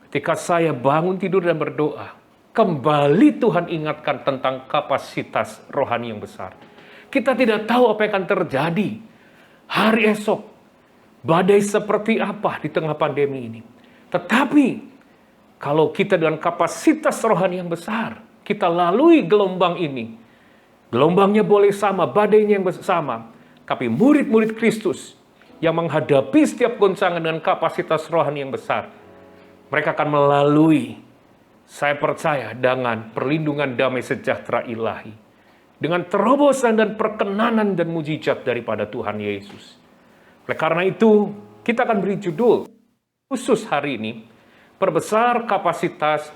ketika saya bangun tidur dan berdoa, kembali Tuhan ingatkan tentang kapasitas rohani yang besar. Kita tidak tahu apa yang akan terjadi hari esok. Badai seperti apa di tengah pandemi ini. Tetapi, kalau kita dengan kapasitas rohani yang besar, kita lalui gelombang ini. Gelombangnya boleh sama, badainya yang sama. Tapi murid-murid Kristus yang menghadapi setiap goncangan dengan kapasitas rohani yang besar, mereka akan melalui, saya percaya, dengan perlindungan damai sejahtera ilahi. Dengan terobosan dan perkenanan dan mujizat daripada Tuhan Yesus. Oleh karena itu, kita akan beri judul khusus hari ini, perbesar kapasitas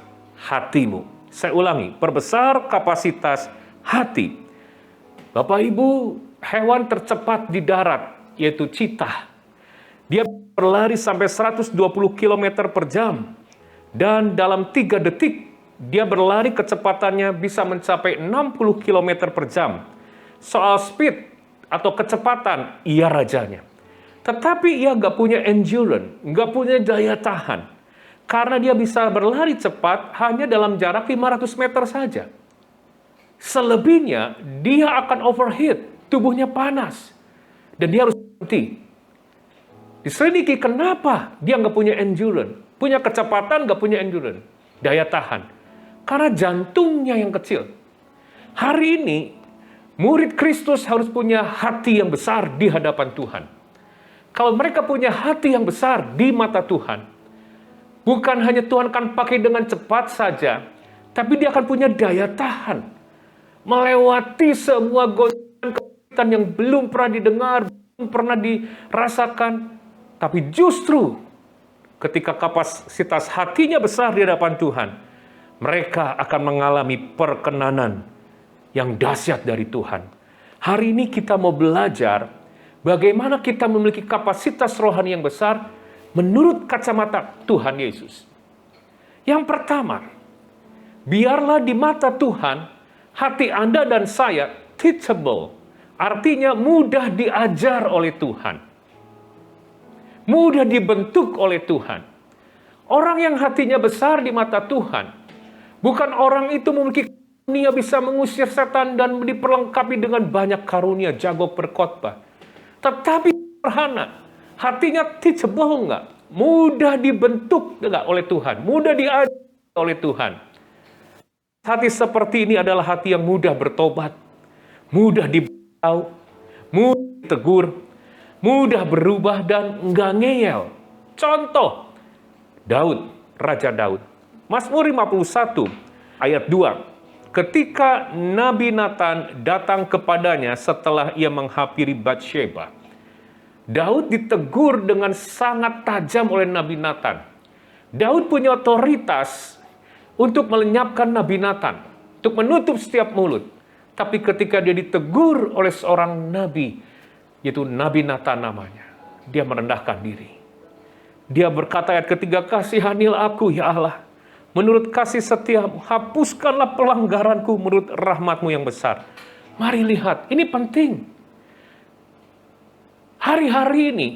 hatimu. Saya ulangi, perbesar kapasitas hati. Bapak Ibu, hewan tercepat di darat, yaitu cheetah. Dia berlari sampai 120 km per jam. Dan dalam 3 detik, dia berlari kecepatannya bisa mencapai 60 km per jam. Soal speed atau kecepatan, ia rajanya. Tetapi ia nggak punya endurance, nggak punya daya tahan. Karena dia bisa berlari cepat hanya dalam jarak 500 meter saja. Selebihnya, dia akan overheat, tubuhnya panas. Dan dia harus berhenti. Diselidiki kenapa dia nggak punya endurance. Punya kecepatan, nggak punya endurance. Daya tahan. Karena jantungnya yang kecil. Hari ini, murid Kristus harus punya hati yang besar di hadapan Tuhan. Kalau mereka punya hati yang besar di mata Tuhan, bukan hanya Tuhan akan pakai dengan cepat saja, tapi dia akan punya daya tahan. Melewati semua goncangan yang belum pernah didengar, belum pernah dirasakan. Tapi justru ketika kapasitas hatinya besar di hadapan Tuhan, mereka akan mengalami perkenanan yang dahsyat dari Tuhan. Hari ini kita mau belajar bagaimana kita memiliki kapasitas rohani yang besar menurut kacamata Tuhan Yesus. Yang pertama, biarlah di mata Tuhan hati Anda dan saya teachable. Artinya mudah diajar oleh Tuhan. Mudah dibentuk oleh Tuhan. Orang yang hatinya besar di mata Tuhan, bukan orang itu memiliki karunia bisa mengusir setan dan diperlengkapi dengan banyak karunia, jago berkhotbah. Tetapi sederhana, hatinya teachable enggak? Mudah dibentuk enggak oleh Tuhan? Mudah diajar oleh Tuhan. Hati seperti ini adalah hati yang mudah bertobat, mudah diberitahu, mudah ditegur, mudah berubah dan enggak ngeyel. Contoh, Daud, Raja Daud. Mazmur 51 ayat 2. Ketika Nabi Nathan datang kepadanya setelah ia menghampiri Batsheba, Daud ditegur dengan sangat tajam oleh Nabi Nathan. Daud punya otoritas untuk melenyapkan Nabi Nathan, untuk menutup setiap mulut. Tapi ketika dia ditegur oleh seorang nabi, yaitu Nabi Nathan namanya, dia merendahkan diri. Dia berkata ayat ketiga, kasihanilah aku ya Allah, menurut kasih setiamu, hapuskanlah pelanggaranku menurut rahmatmu yang besar. Mari lihat, ini penting. Hari-hari ini,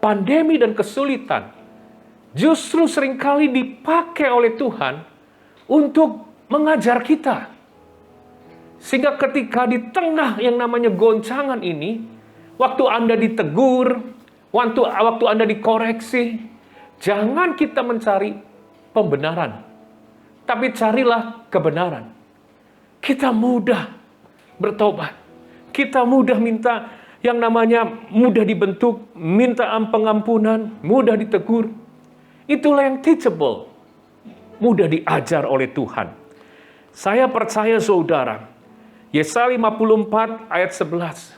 pandemi dan kesulitan justru seringkali dipakai oleh Tuhan untuk mengajar kita. Sehingga ketika di tengah yang namanya goncangan ini, waktu Anda ditegur, waktu Anda dikoreksi, jangan kita mencari pembenaran, tapi carilah kebenaran. Kita mudah bertobat, kita mudah minta yang namanya mudah dibentuk, minta pengampunan, mudah ditegur. Itulah yang teachable, mudah diajar oleh Tuhan. Saya percaya saudara, Yesaya 54 ayat 11.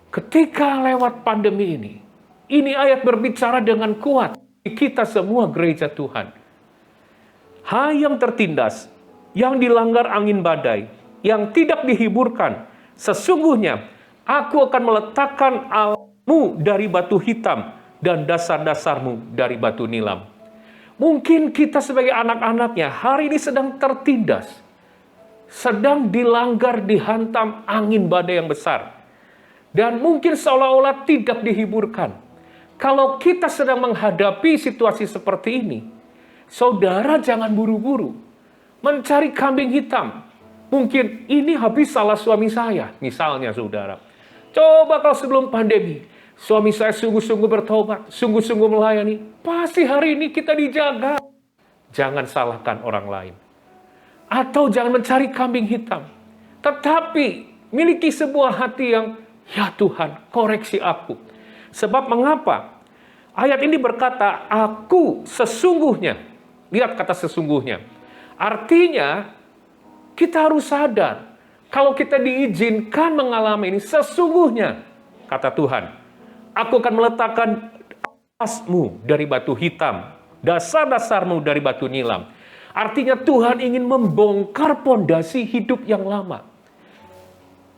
Ketika lewat pandemi ini ayat berbicara dengan kuat kita semua gereja Tuhan. Hai yang tertindas, yang dilanggar angin badai, yang tidak dihiburkan, sesungguhnya aku akan meletakkan alamu dari batu hitam dan dasar-dasarmu dari batu nilam. Mungkin kita sebagai anak-anaknya hari ini sedang tertindas, sedang dilanggar, dihantam angin badai yang besar. Dan mungkin seolah-olah tidak dihiburkan. Kalau kita sedang menghadapi situasi seperti ini, saudara jangan buru-buru mencari kambing hitam. Mungkin ini habis salah suami saya, misalnya saudara. Coba kalau sebelum pandemi, suami saya sungguh-sungguh bertobat, sungguh-sungguh melayani, pasti hari ini kita dijaga. Jangan salahkan orang lain. Atau jangan mencari kambing hitam. Tetapi miliki sebuah hati yang, ya Tuhan, koreksi aku. Sebab mengapa? Ayat ini berkata, aku sesungguhnya. Lihat kata sesungguhnya. Artinya, kita harus sadar, kalau kita diizinkan mengalami ini, sesungguhnya, kata Tuhan, aku akan meletakkan atasmu dari batu hitam, dasar-dasarmu dari batu nilam. Artinya Tuhan ingin membongkar pondasi hidup yang lama.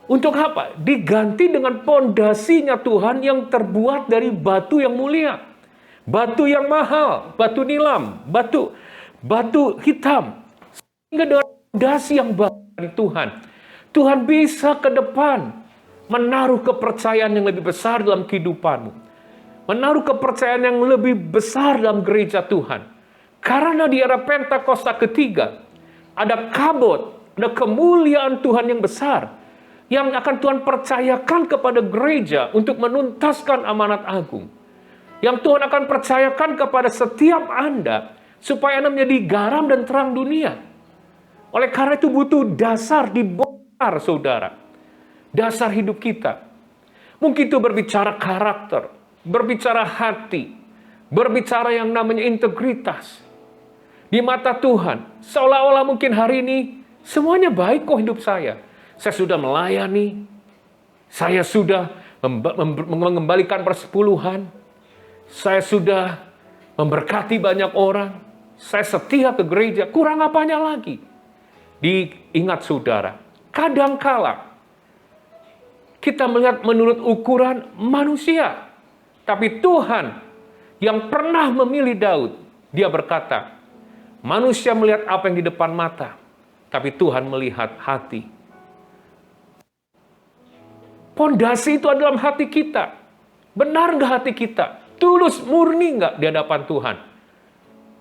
Untuk apa? Diganti dengan pondasinya Tuhan yang terbuat dari batu yang mulia. Batu yang mahal, batu nilam, batu hitam. Sehingga dengan pondasi yang baru dari Tuhan, Tuhan bisa ke depan menaruh kepercayaan yang lebih besar dalam kehidupanmu. Menaruh kepercayaan yang lebih besar dalam gereja Tuhan. Karena di era Pentakosta ketiga, ada kabut, ada kemuliaan Tuhan yang besar, yang akan Tuhan percayakan kepada gereja untuk menuntaskan amanat agung. Yang Tuhan akan percayakan kepada setiap Anda, supaya Anda menjadi garam dan terang dunia. Oleh karena itu butuh dasar dibongkar, saudara. Dasar hidup kita. Mungkin itu berbicara karakter, berbicara hati, berbicara yang namanya integritas. Di mata Tuhan, seolah-olah mungkin hari ini semuanya baik kok hidup saya. Saya sudah melayani, saya sudah mengembalikan persepuluhan, saya sudah memberkati banyak orang, saya setia ke gereja, kurang apanya lagi? Diingat saudara, kadangkala kita melihat menurut ukuran manusia, tapi Tuhan yang pernah memilih Daud, dia berkata, manusia melihat apa yang di depan mata, tapi Tuhan melihat hati. Pondasi itu ada dalam hati kita. Benar nggak hati kita? Tulus, murni nggak di hadapan Tuhan?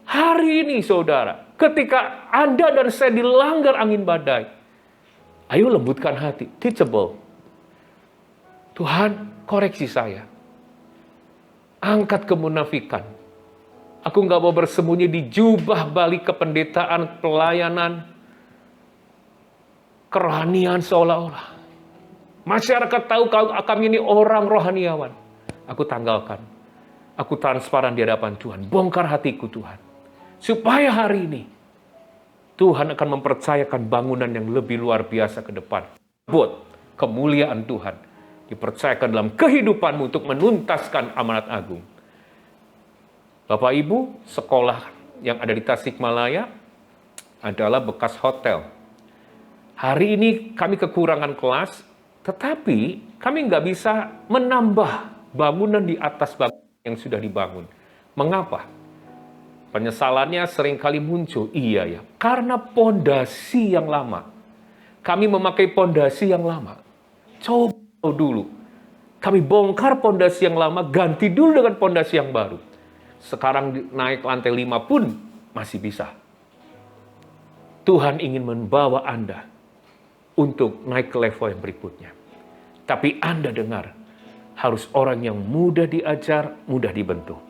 Hari ini saudara, ketika Anda dan saya dilanggar angin badai, ayo lembutkan hati, teachable. Tuhan, koreksi saya. Angkat kemunafikan. Aku nggak mau bersembunyi di jubah balik kependetaan, pelayanan, kerohanian seolah-olah. Masyarakat tahu kami ini orang rohaniawan. Aku tanggalkan. Aku transparan di hadapan Tuhan. Bongkar hatiku Tuhan. Supaya hari ini Tuhan akan mempercayakan bangunan yang lebih luar biasa ke depan. Buat kemuliaan Tuhan dipercayakan dalam kehidupanmu untuk menuntaskan amanat agung. Bapak Ibu, sekolah yang ada di Tasikmalaya adalah bekas hotel. Hari ini kami kekurangan kelas, tetapi kami nggak bisa menambah bangunan di atas bangunan yang sudah dibangun. Mengapa? Penyesalannya seringkali muncul. Iya ya, karena pondasi yang lama. Kami memakai pondasi yang lama. Coba dulu. Kami bongkar pondasi yang lama, ganti dulu dengan pondasi yang baru. Sekarang naik lantai 5 pun masih bisa. Tuhan ingin membawa Anda untuk naik ke level yang berikutnya. Tapi Anda dengar, harus orang yang mudah diajar, mudah dibentuk.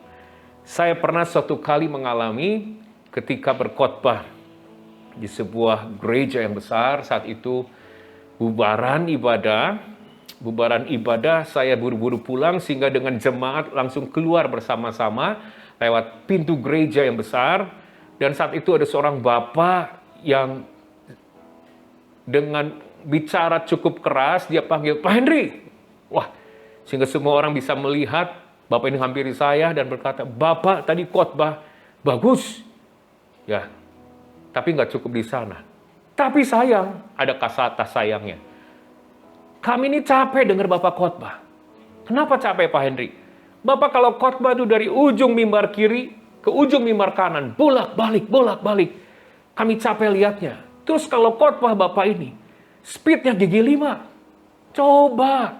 Saya pernah suatu kali mengalami ketika berkhotbah di sebuah gereja yang besar, saat itu bubaran ibadah, saya buru-buru pulang sehingga dengan jemaat langsung keluar bersama-sama lewat pintu gereja yang besar. Dan saat itu ada seorang bapak yang dengan bicara cukup keras, dia panggil, Pak Henry. Wah, sehingga semua orang bisa melihat, bapak ini hampiri saya dan berkata, Bapak tadi khotbah bagus. Ya, tapi nggak cukup di sana. Tapi sayang, ada kata sayangnya. Kami ini capek dengar Bapak khotbah. Kenapa capek Pak Henry? Bapak kalau khotbah itu dari ujung mimbar kiri ke ujung mimbar kanan, bolak-balik. Kami capek lihatnya. Terus kalau khotbah Bapak ini, speednya gigi 5. Coba,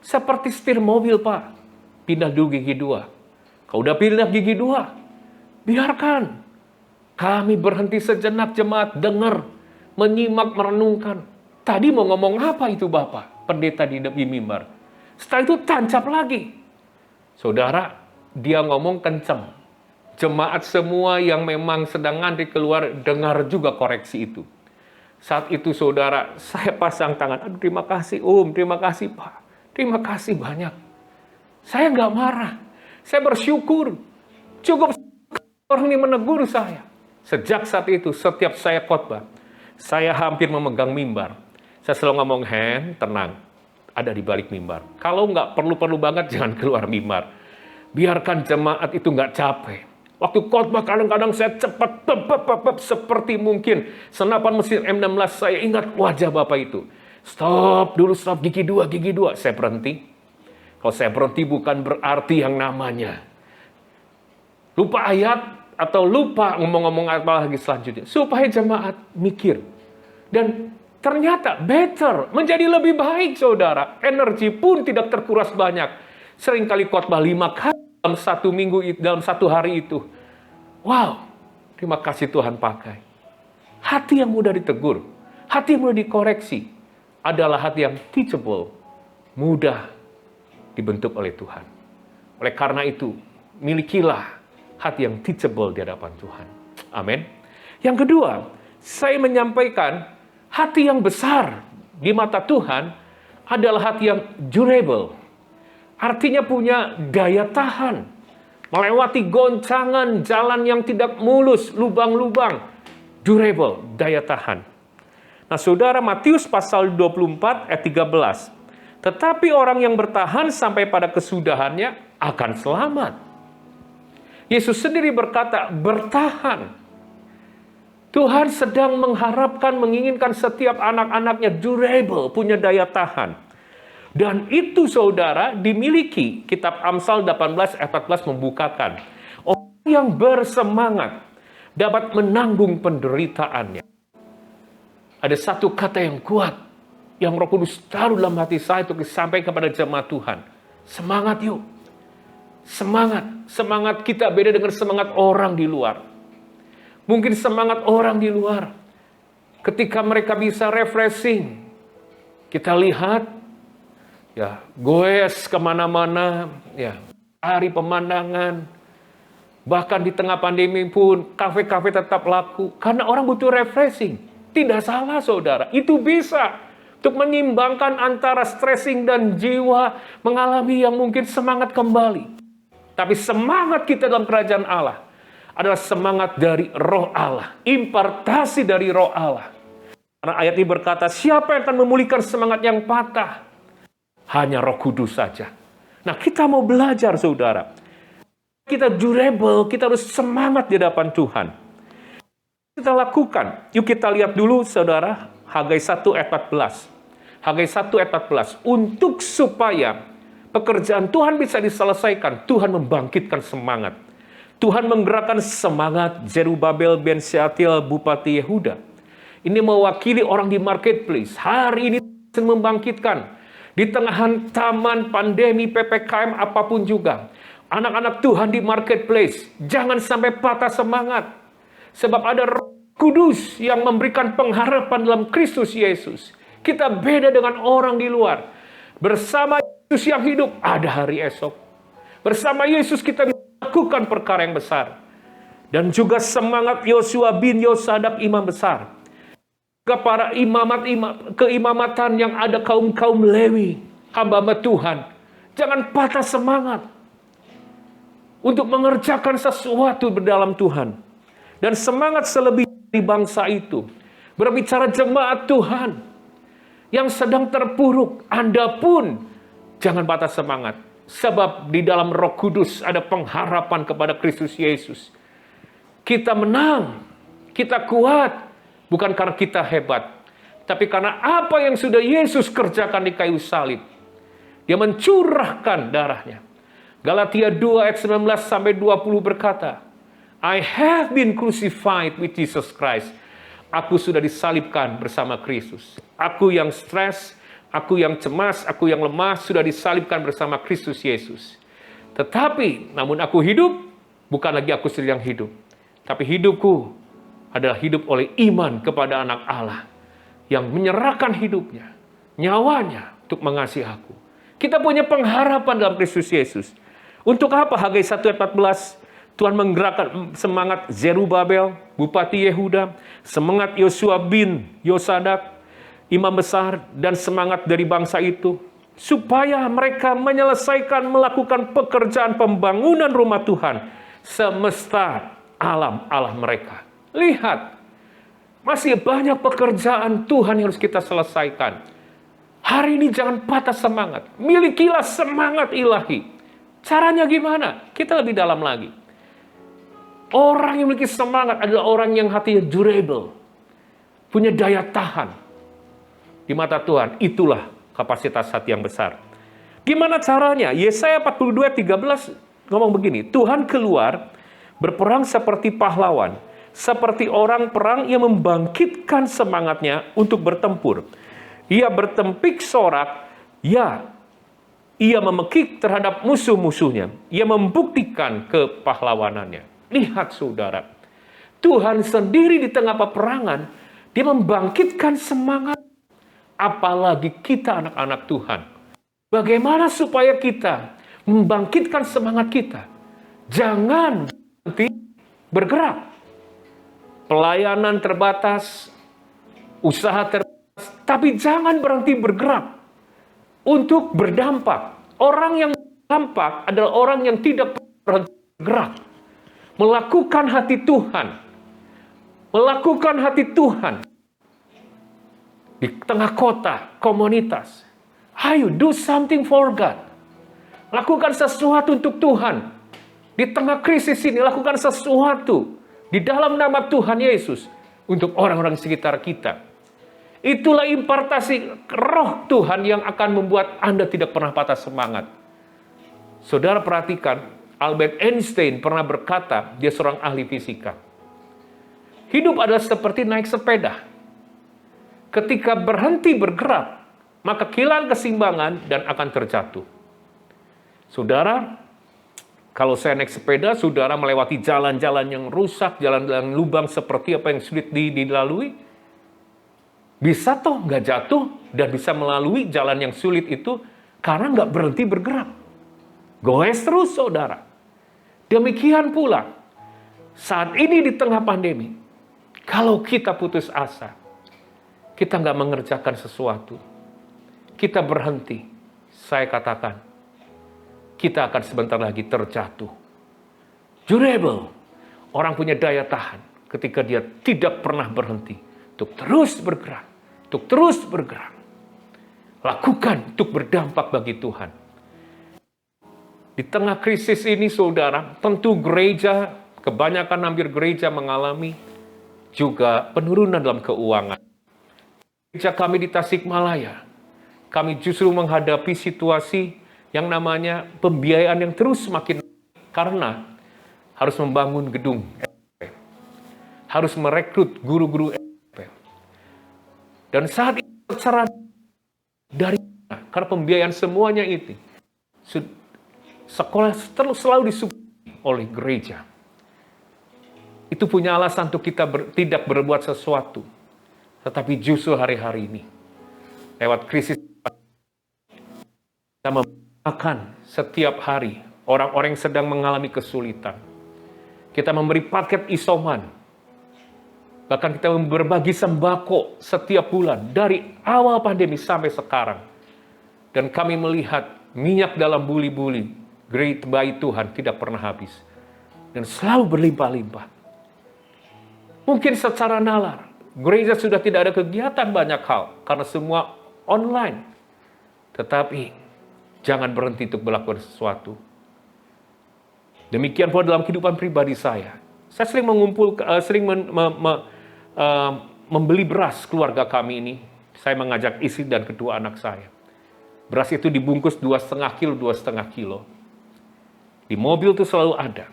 seperti setir mobil Pak. Pindah dulu gigi 2. Kalau udah pindah gigi 2, biarkan. Kami berhenti sejenak jemaat, dengar, menyimak, merenungkan. Tadi mau ngomong apa itu Bapak? Pendeta di mimbar. Setelah itu tancap lagi. Saudara, dia ngomong kencang. Jemaat semua yang memang sedang ngantri keluar, dengar juga koreksi itu. Saat itu saudara, saya pasang tangan. Aduh, terima kasih terima kasih Pak. Terima kasih banyak. Saya nggak marah. Saya bersyukur. Cukup orang ini menegur saya. Sejak saat itu, setiap saya khotbah, saya hampir memegang mimbar. Saya selalu ngomong, tenang. Ada di balik mimbar. Kalau nggak perlu-perlu banget, jangan keluar mimbar. Biarkan jemaat itu nggak capek. Waktu khotbah kadang-kadang saya cepat, seperti mungkin senapan mesin M16, saya ingat wajah Bapak itu. Stop, gigi 2. Saya berhenti. Kalau saya berhenti bukan berarti yang namanya lupa ayat atau lupa ngomong-ngomong apa lagi selanjutnya. Supaya jemaat mikir. Dan ternyata better, menjadi lebih baik saudara. Energi pun tidak terkuras banyak. Seringkali khotbah 5 kali dalam 1 minggu, dalam 1 hari itu. Wow, terima kasih Tuhan pakai. Hati yang mudah ditegur, hati yang mudah dikoreksi, adalah hati yang teachable, mudah dibentuk oleh Tuhan. Oleh karena itu, milikilah hati yang teachable di hadapan Tuhan. Amin. Yang kedua, saya menyampaikan hati yang besar di mata Tuhan adalah hati yang durable. Artinya punya daya tahan, melewati goncangan jalan yang tidak mulus, lubang-lubang, durable, daya tahan. Nah saudara, Matius pasal 24 ayat 13. Tetapi orang yang bertahan sampai pada kesudahannya akan selamat. Yesus sendiri berkata, bertahan. Tuhan sedang mengharapkan, menginginkan setiap anak-anaknya durable, punya daya tahan. Dan itu saudara dimiliki. Kitab Amsal 18 ayat 14 membukakan. Orang yang bersemangat dapat menanggung penderitaannya. Ada satu kata yang kuat yang Roh Kudus taruh dalam hati saya untuk disampaikan kepada jemaat Tuhan. Semangat yuk. Semangat. Semangat kita beda dengan semangat orang di luar. Mungkin semangat orang di luar, ketika mereka bisa refreshing, kita lihat, ya, goes kemana-mana, ya, hari pemandangan, bahkan di tengah pandemi pun, kafe-kafe tetap laku, karena orang butuh refreshing. Tidak salah saudara, itu bisa untuk menyimbangkan antara stressing dan jiwa mengalami yang mungkin semangat kembali. Tapi semangat kita dalam kerajaan Allah adalah semangat dari Roh Allah, impartasi dari Roh Allah. Karena ayat ini berkata, siapa yang akan memulihkan semangat yang patah? Hanya Roh Kudus saja. Nah, kita mau belajar saudara. Kita durable, kita harus semangat di hadapan Tuhan. Kita lakukan. Yuk kita lihat dulu saudara, Hagai 1 ayat 14. Hagai 1 ayat 14. Untuk supaya pekerjaan Tuhan bisa diselesaikan, Tuhan membangkitkan semangat. Tuhan menggerakkan semangat Zerubabel bin Shealtiel, Bupati Yehuda. Ini mewakili orang di marketplace. Hari ini Tuhan membangkitkan. Di tengah hantaman pandemi, PPKM, apapun juga. Anak-anak Tuhan di marketplace, jangan sampai patah semangat. Sebab ada Roh Kudus yang memberikan pengharapan dalam Kristus Yesus. Kita beda dengan orang di luar. Bersama Yesus yang hidup, ada hari esok. Bersama Yesus kita bisa lakukan perkara yang besar. Dan juga semangat Yosua bin Yosadak imam besar. Juga para keimamatan yang ada kaum-kaum Lewi, hamba-hamba Tuhan. Jangan patah semangat untuk mengerjakan sesuatu berdalam Tuhan. Dan semangat selebih di bangsa itu. Berbicara jemaat Tuhan yang sedang terpuruk. Anda pun jangan patah semangat. Sebab di dalam Roh Kudus ada pengharapan kepada Kristus Yesus. Kita menang, kita kuat, bukan karena kita hebat, tapi karena apa yang sudah Yesus kerjakan di kayu salib. Dia mencurahkan darahnya. Galatia 2 ayat 19 sampai 20 berkata, I have been crucified with Jesus Christ. Aku sudah disalibkan bersama Kristus. Aku yang stres, aku yang cemas, aku yang lemah, sudah disalibkan bersama Kristus Yesus. Tetapi, namun aku hidup, bukan lagi aku sendiri yang hidup. Tapi hidupku adalah hidup oleh iman kepada anak Allah. Yang menyerahkan hidupnya, nyawanya untuk mengasihi aku. Kita punya pengharapan dalam Kristus Yesus. Untuk apa? Hagai 1 ayat 14. Tuhan menggerakkan semangat Zerubabel, Bupati Yehuda, semangat Yosua bin Yosadak, imam besar, dan semangat dari bangsa itu, supaya mereka menyelesaikan, melakukan pekerjaan pembangunan rumah Tuhan, semesta alam Allah mereka. Lihat, masih banyak pekerjaan Tuhan yang harus kita selesaikan. Hari ini jangan patah semangat, milikilah semangat ilahi. Caranya gimana? Kita lebih dalam lagi. Orang yang memiliki semangat adalah orang yang hatinya durable, punya daya tahan. Di mata Tuhan, itulah kapasitas hati yang besar. Gimana caranya? Yesaya 42:13 ngomong begini, Tuhan keluar berperang seperti pahlawan, seperti orang perang yang membangkitkan semangatnya untuk bertempur. Ia bertempik sorak, ia memekik terhadap musuh-musuhnya. Ia membuktikan kepahlawanannya. Lihat saudara, Tuhan sendiri di tengah peperangan, dia membangkitkan semangat. Apalagi kita anak-anak Tuhan. Bagaimana supaya kita membangkitkan semangat kita? Jangan berhenti bergerak. Pelayanan terbatas, usaha terbatas, tapi jangan berhenti bergerak untuk berdampak. Orang yang berdampak adalah orang yang tidak berhenti bergerak. Melakukan hati Tuhan. Melakukan hati Tuhan. Di tengah kota, komunitas. Ayo, do something for God. Lakukan sesuatu untuk Tuhan. Di tengah krisis ini lakukan sesuatu di dalam nama Tuhan Yesus untuk orang-orang sekitar kita. Itulah impartasi roh Tuhan yang akan membuat Anda tidak pernah patah semangat. Saudara perhatikan, Albert Einstein pernah berkata, dia seorang ahli fisika. Hidup adalah seperti naik sepeda. Ketika berhenti bergerak, maka kehilangan keseimbangan dan akan terjatuh. Saudara, kalau saya naik sepeda, saudara melewati jalan-jalan yang rusak, jalan-jalan lubang seperti apa yang sulit dilalui, bisa toh nggak jatuh dan bisa melalui jalan yang sulit itu karena nggak berhenti bergerak. Goes terus, saudara. Demikian pula, saat ini di tengah pandemi, kalau kita putus asa, kita nggak mengerjakan sesuatu, kita berhenti, saya katakan, kita akan sebentar lagi terjatuh. Durable. Orang punya daya tahan ketika dia tidak pernah berhenti untuk terus bergerak, untuk terus bergerak. Lakukan untuk berdampak bagi Tuhan. Di tengah krisis ini, saudara, tentu gereja, kebanyakan hampir gereja mengalami juga penurunan dalam keuangan. Gereja kami di Tasikmalaya, kami justru menghadapi situasi yang namanya pembiayaan yang terus semakin naik karena harus membangun gedung SMP, harus merekrut guru-guru SMP. Dan saat itu secara dari karena pembiayaan semuanya itu, sekolah selalu disupport oleh gereja. Itu punya alasan untuk kita tidak berbuat sesuatu. Tetapi justru hari-hari ini, lewat krisis, kita akan setiap hari orang-orang yang sedang mengalami kesulitan. Kita memberi paket isoman. Bahkan kita berbagi sembako setiap bulan dari awal pandemi sampai sekarang. Dan kami melihat minyak dalam buli-buli great bayi Tuhan tidak pernah habis. Dan selalu berlimpah-limpah. Mungkin secara nalar, gereja sudah tidak ada kegiatan banyak hal karena semua online. Tetapi jangan berhenti untuk melakukan sesuatu. Demikian pula dalam kehidupan pribadi saya. Saya sering membeli beras keluarga kami ini. Saya mengajak istri dan kedua anak saya. Beras itu dibungkus 2,5 kilo. Di mobil itu selalu ada.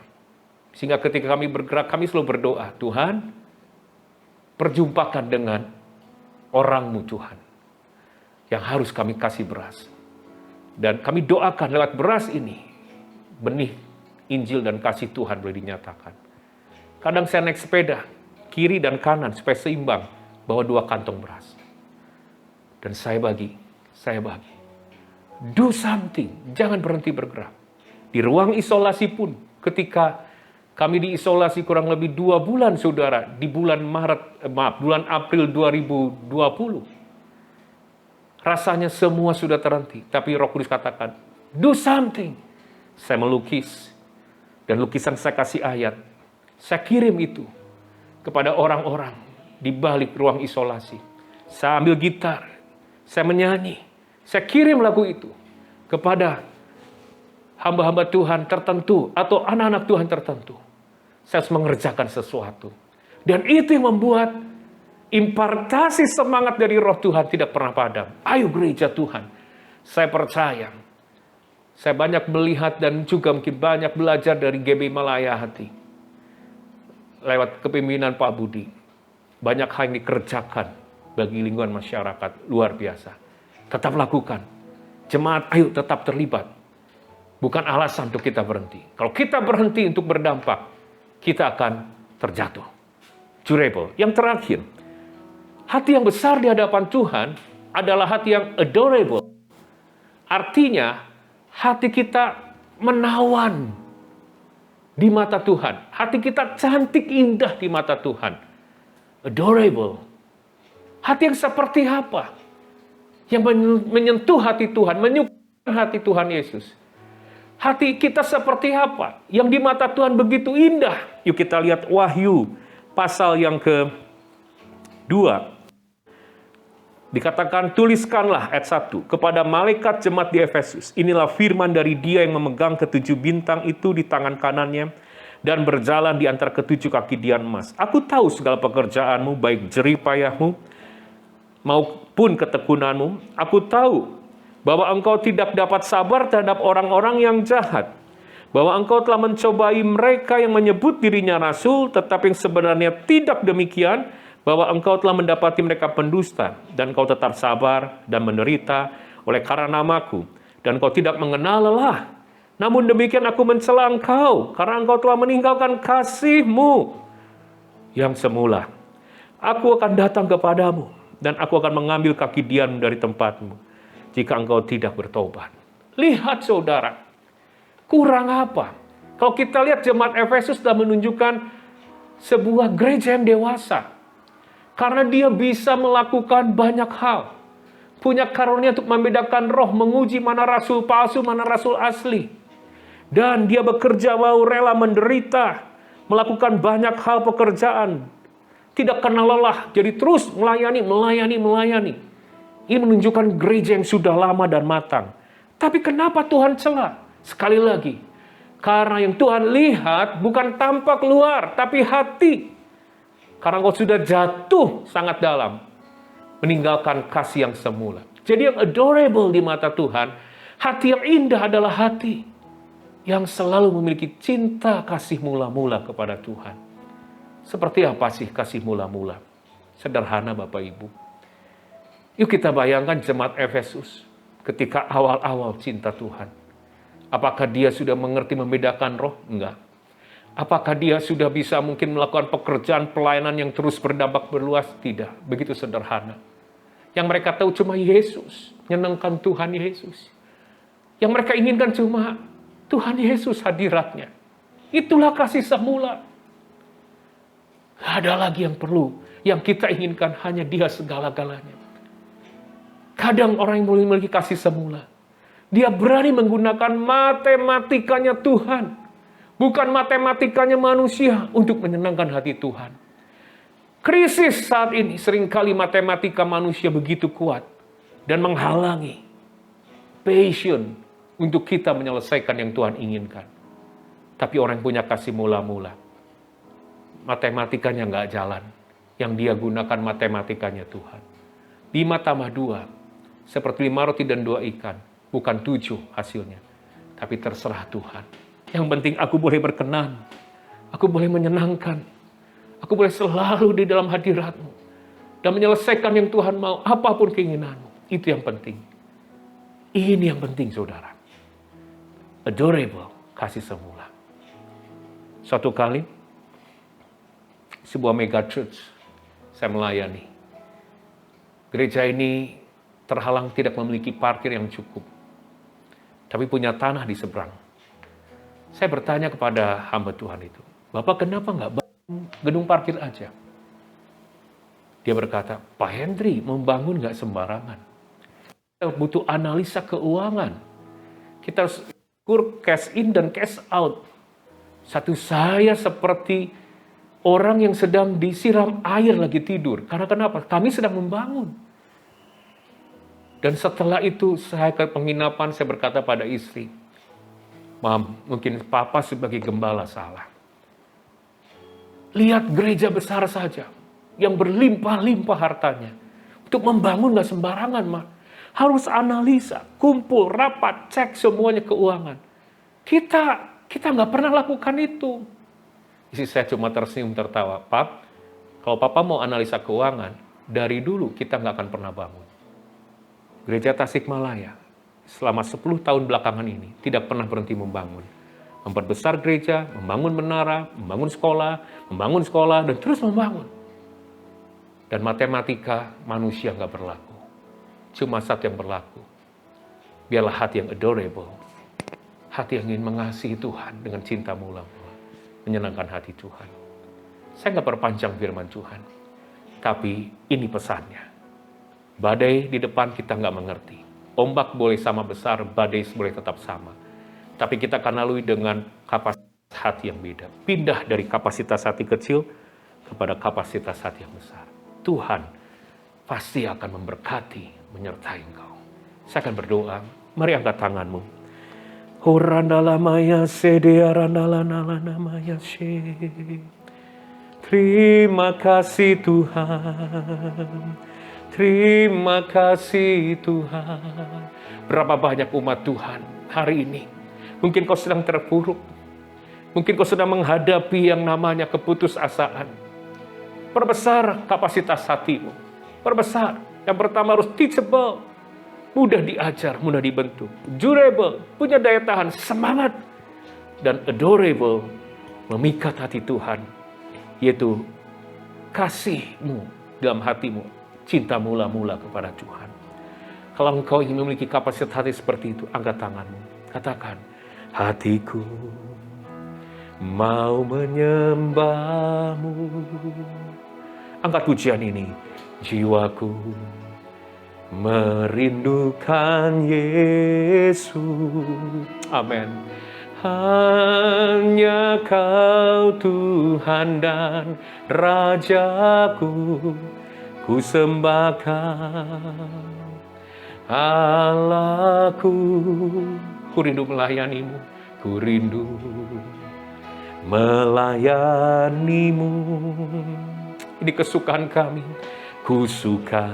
Sehingga ketika kami bergerak, kami selalu berdoa, Tuhan, perjumpakan dengan orang-Mu Tuhan, yang harus kami kasih beras. Dan kami doakan lewat beras ini, benih Injil dan kasih Tuhan boleh dinyatakan. Kadang saya naik sepeda, kiri dan kanan supaya seimbang, bawa 2 kantong beras. Dan saya bagi. Do something, jangan berhenti bergerak. Di ruang isolasi pun, ketika kami diisolasi kurang lebih 2 bulan, saudara, di bulan April 2020, rasanya semua sudah terhenti. Tapi Roh Kudus katakan, do something. Saya melukis. Dan lukisan saya kasih ayat. Saya kirim itu kepada orang-orang di balik ruang isolasi. Saya ambil gitar. Saya menyanyi. Saya kirim lagu itu kepada hamba-hamba Tuhan tertentu atau anak-anak Tuhan tertentu. Saya harus mengerjakan sesuatu. Dan itu yang membuat impartasi semangat dari roh Tuhan tidak pernah padam. Ayo gereja Tuhan. Saya percaya. Saya banyak melihat dan juga mungkin banyak belajar dari GBI Malaya Hati. Lewat kepemimpinan Pak Budi. Banyak hal yang dikerjakan bagi lingkungan masyarakat. Luar biasa. Tetap lakukan. Jemaat ayo tetap terlibat. Bukan alasan untuk kita berhenti. Kalau kita berhenti untuk berdampak, kita akan terjatuh. Durable. Yang terakhir, hati yang besar di hadapan Tuhan adalah hati yang adorable. Artinya, hati kita menawan di mata Tuhan. Hati kita cantik indah di mata Tuhan. Adorable. Hati yang seperti apa? Yang menyentuh hati Tuhan, menyukai hati Tuhan Yesus. Hati kita seperti apa? Yang di mata Tuhan begitu indah. Yuk kita lihat Wahyu pasal yang ke-2. Dikatakan, tuliskanlah ayat 1 kepada malaikat jemaat di Efesus. Inilah firman dari Dia yang memegang ketujuh bintang itu di tangan kanannya dan berjalan di antara ketujuh kaki dian emas. Aku tahu segala pekerjaanmu, baik jerih payahmu maupun ketekunanmu. Aku tahu bahwa engkau tidak dapat sabar terhadap orang-orang yang jahat. Bahwa engkau telah mencobai mereka yang menyebut dirinya rasul, tetapi yang sebenarnya tidak demikian. Bahwa engkau telah mendapati mereka pendusta, dan engkau tetap sabar dan menderita oleh karena namaku, dan engkau tidak mengenal lelah. Namun demikian aku mencela engkau, karena engkau telah meninggalkan kasihmu yang semula. Aku akan datang kepadamu, dan aku akan mengambil kaki dianmu dari tempatmu, jika engkau tidak bertobat. Lihat saudara, kurang apa? Kalau kita lihat jemaat Efesus sudah menunjukkan sebuah gereja yang dewasa. Karena dia bisa melakukan banyak hal. Punya karunia untuk membedakan roh, menguji mana rasul palsu, mana rasul asli. Dan dia bekerja mau rela menderita, melakukan banyak hal pekerjaan. Tidak kenal lelah, jadi terus melayani. Ini menunjukkan gereja yang sudah lama dan matang. Tapi kenapa Tuhan cela? Sekali lagi, karena yang Tuhan lihat bukan tampak luar, tapi hati. Karena engkau sudah jatuh sangat dalam, meninggalkan kasih yang semula. Jadi yang adorable di mata Tuhan, hati yang indah adalah hati yang selalu memiliki cinta kasih mula-mula kepada Tuhan. Seperti apa sih kasih mula-mula? Sederhana Bapak Ibu. Yuk kita bayangkan jemaat Efesus ketika awal-awal cinta Tuhan. Apakah dia sudah mengerti membedakan roh? Enggak. Apakah dia sudah bisa mungkin melakukan pekerjaan pelayanan yang terus berdampak berluas? Tidak. Begitu sederhana. Yang mereka tahu cuma Yesus. Menyenangkan Tuhan Yesus. Yang mereka inginkan cuma Tuhan Yesus hadiratnya. Itulah kasih semula. Tidak ada lagi yang perlu. Yang kita inginkan hanya Dia segala-galanya. Kadang orang yang memiliki kasih semula, dia berani menggunakan matematikanya Tuhan. Bukan matematikanya manusia untuk menyenangkan hati Tuhan. Krisis saat ini seringkali matematika manusia begitu kuat dan menghalangi passion untuk kita menyelesaikan yang Tuhan inginkan. Tapi orang yang punya kasih mula-mula, matematikanya nggak jalan. Yang dia gunakan matematikanya Tuhan. 5 tambah 2, seperti 5 roti dan 2 ikan. Bukan 7 hasilnya, tapi terserah Tuhan. Yang penting aku boleh berkenan, aku boleh menyenangkan, aku boleh selalu di dalam hadirat-Mu, dan menyelesaikan yang Tuhan mau, apapun keinginan-Mu. Itu yang penting. Ini yang penting saudara. Adorable, kasih semula. Suatu kali, sebuah mega church, saya melayani. Gereja ini terhalang tidak memiliki parkir yang cukup, tapi punya tanah di seberang. Saya bertanya kepada hamba Tuhan itu, Bapak kenapa nggak bangun gedung parkir aja? Dia berkata, Pak Hendri membangun nggak sembarangan. Kita butuh analisa keuangan. Kita harus ukur cash in dan cash out. Satu saya seperti orang yang sedang disiram air lagi tidur. Karena kenapa? Kami sedang membangun. Dan setelah itu saya ke penginapan, saya berkata pada istri, Mam, mungkin Papa sebagai gembala salah. Lihat gereja besar saja, yang berlimpah-limpah hartanya. Untuk membangun gak sembarangan, Ma. Harus analisa, kumpul, rapat, cek semuanya keuangan. Kita gak pernah lakukan itu. Istri saya cuma tersenyum tertawa. Pap, kalau Papa mau analisa keuangan, dari dulu kita gak akan pernah bangun. Gereja Tasikmalaya selama 10 tahun belakangan ini tidak pernah berhenti membangun. Memperbesar gereja, membangun menara, membangun sekolah, dan terus membangun. Dan matematika manusia nggak berlaku. Cuma satu yang berlaku. Biarlah hati yang adorable. Hati yang ingin mengasihi Tuhan dengan cinta mula-mula. Menyenangkan hati Tuhan. Saya nggak perpanjang firman Tuhan. Tapi ini pesannya. Badai di depan kita nggak mengerti. Ombak boleh sama besar, badai boleh tetap sama. Tapi kita akan lalui dengan kapasitas hati yang beda. Pindah dari kapasitas hati kecil kepada kapasitas hati yang besar. Tuhan pasti akan memberkati, menyertai engkau. Saya akan berdoa. Mari angkat tanganmu. Horandala maya sedearandala nalana maya she. Terima kasih Tuhan. Terima kasih Tuhan. Berapa banyak umat Tuhan hari ini. Mungkin kau sedang terpuruk. Mungkin kau sedang menghadapi yang namanya keputusasaan. Perbesar kapasitas hatimu. Perbesar. Yang pertama harus teachable. Mudah diajar, mudah dibentuk. Durable, punya daya tahan, semangat. Dan adorable, memikat hati Tuhan. Yaitu kasihmu dalam hatimu. Cinta mula-mula kepada Tuhan. Kalau engkau ingin memiliki kapasitas hati seperti itu, angkat tanganmu. Katakan, hatiku mau menyembahmu. Angkat pujian ini. Jiwaku merindukan Yesus. Amin. Hanya Kau Tuhan dan Rajaku. Ku sembahkan Allahku, ku rindu melayanimu, ku rindu melayanimu. Ini kesukaan kami, ku suka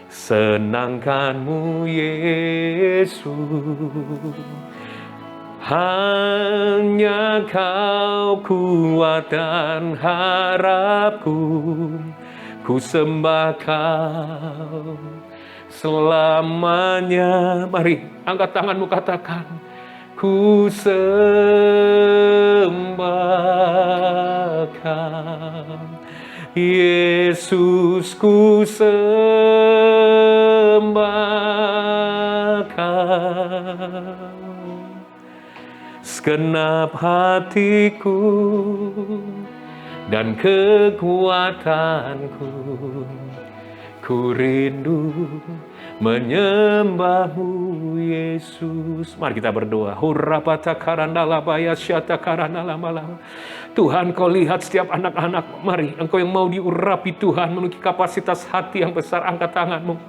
senangkanmu Yesus. Hanya Kau kuat dan harapku. Ku sembah Kau selamanya. Mari angkat tanganmu, katakan, ku sembah Kau Yesus, ku sembah Kau segenap hatiku dan kekuatanku. Ku rindu menyembahmu Yesus. Mari kita berdoa. Tuhan, Kau lihat setiap anak-anak. Mari Engkau yang mau diurapi Tuhan, memiliki kapasitas hati yang besar. Angkat tanganmu,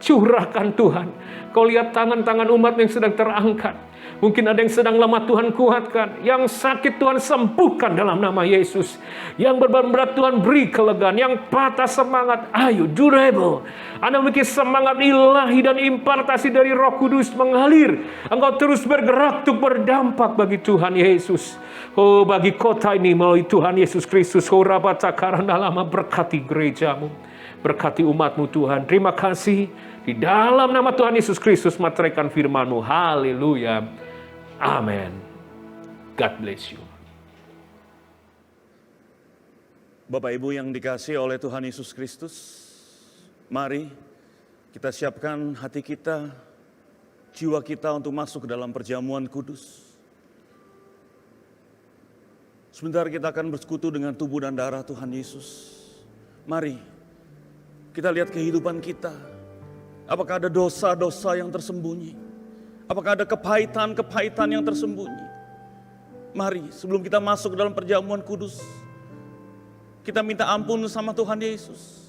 curahkan Tuhan. Kau lihat tangan-tangan umat yang sedang terangkat. Mungkin ada yang sedang lemah, Tuhan kuatkan. Yang sakit Tuhan sembuhkan dalam nama Yesus. Yang beban berat Tuhan beri kelegaan. Yang patah semangat, ayo durable. Anda memiliki semangat ilahi dan impartasi dari Roh Kudus mengalir. Engkau terus bergerak untuk berdampak bagi Tuhan Yesus. Oh, bagi kota ini melalui Tuhan Yesus Kristus. Oh, Rabatakaranalama, berkati gerejamu. Berkati umatmu Tuhan. Terima kasih. Di dalam nama Tuhan Yesus Kristus materaikan firman-Mu. Haleluya. Amin. God bless you. Bapak Ibu yang dikasihi oleh Tuhan Yesus Kristus, mari kita siapkan hati kita, jiwa kita untuk masuk ke dalam perjamuan kudus. Sebentar kita akan bersekutu dengan tubuh dan darah Tuhan Yesus. Mari kita lihat kehidupan kita. Apakah ada dosa-dosa yang tersembunyi? Apakah ada kepahitan-kepahitan yang tersembunyi? Mari sebelum kita masuk ke dalam perjamuan kudus, kita minta ampun sama Tuhan Yesus.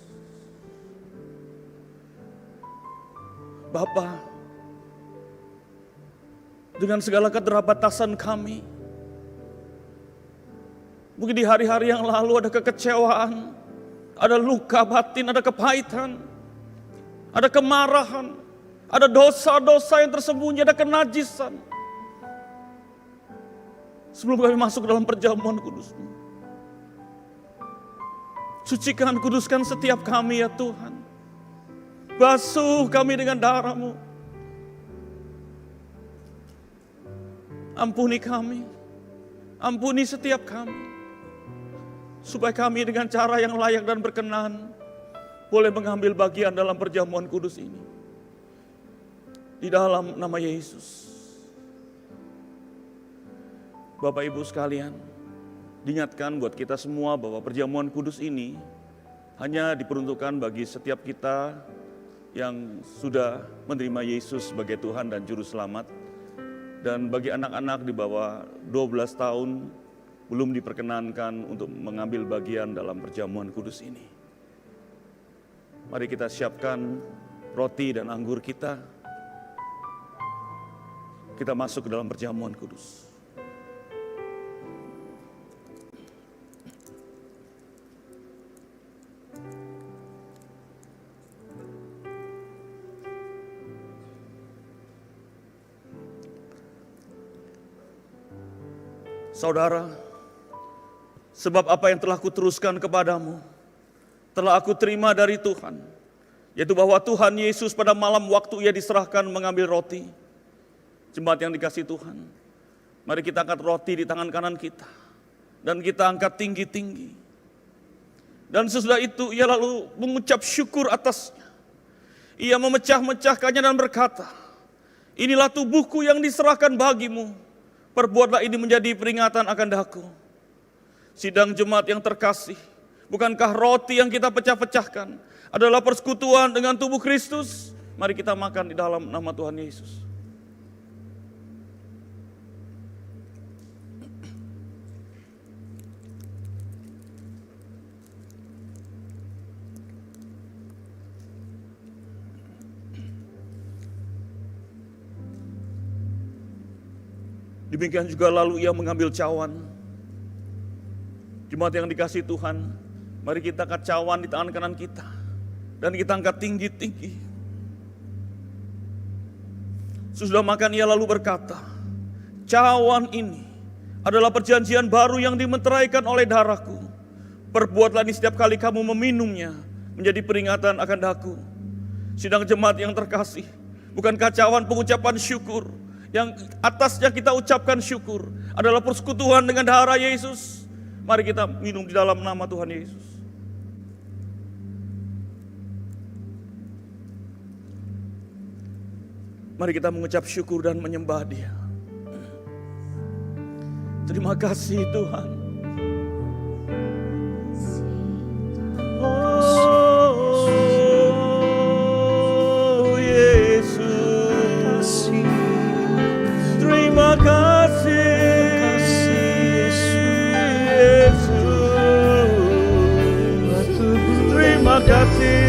Bapa, dengan segala keterbatasan kami, mungkin di hari-hari yang lalu ada kekecewaan, ada luka batin, ada kepahitan, ada kemarahan, ada dosa-dosa yang tersembunyi, ada kenajisan. Sebelum kami masuk dalam perjamuan kudus-Mu, sucikan, kuduskan setiap kami ya Tuhan. Basuh kami dengan darah-Mu. Ampuni kami, ampuni setiap kami, supaya kami dengan cara yang layak dan berkenan boleh mengambil bagian dalam perjamuan kudus ini. Di dalam nama Yesus. Bapak Ibu sekalian, diingatkan buat kita semua bahwa perjamuan kudus ini hanya diperuntukkan bagi setiap kita yang sudah menerima Yesus sebagai Tuhan dan Juru Selamat. Dan bagi anak-anak di bawah 12 tahun belum diperkenankan untuk mengambil bagian dalam perjamuan kudus ini. Mari kita siapkan roti dan anggur kita. Kita masuk ke dalam perjamuan kudus. Saudara, sebab apa yang telah kuteruskan kepadamu, telah aku terima dari Tuhan, yaitu bahwa Tuhan Yesus pada malam waktu ia diserahkan mengambil roti. Jemaat yang dikasihi Tuhan, mari kita angkat roti di tangan kanan kita, dan kita angkat tinggi-tinggi. Dan sesudah itu ia lalu mengucap syukur atasnya. Ia memecah-mecahkannya dan berkata, inilah tubuhku yang diserahkan bagimu. Perbuatlah ini menjadi peringatan akan daku. Sidang jemaat yang terkasih, bukankah roti yang kita pecah-pecahkan adalah persekutuan dengan tubuh Kristus? Mari kita makan di dalam nama Tuhan Yesus. Demikian juga lalu ia mengambil cawan. Jemaat yang dikasihi Tuhan, mari kita angkat cawan di tangan kanan kita. Dan kita angkat tinggi-tinggi. Sesudah makan ia lalu berkata, cawan ini adalah perjanjian baru yang dimeteraikan oleh darahku. Perbuatlah ini setiap kali kamu meminumnya, menjadi peringatan akan daku. Sidang jemaat yang terkasih, bukankah cawan pengucapan syukur yang atasnya kita ucapkan syukur adalah persekutuan dengan darah Yesus? Mari kita minum di dalam nama Tuhan Yesus. Mari kita mengucap syukur dan menyembah Dia. Terima kasih Tuhan. Oh Yesus, terima kasih Yesus, terima kasih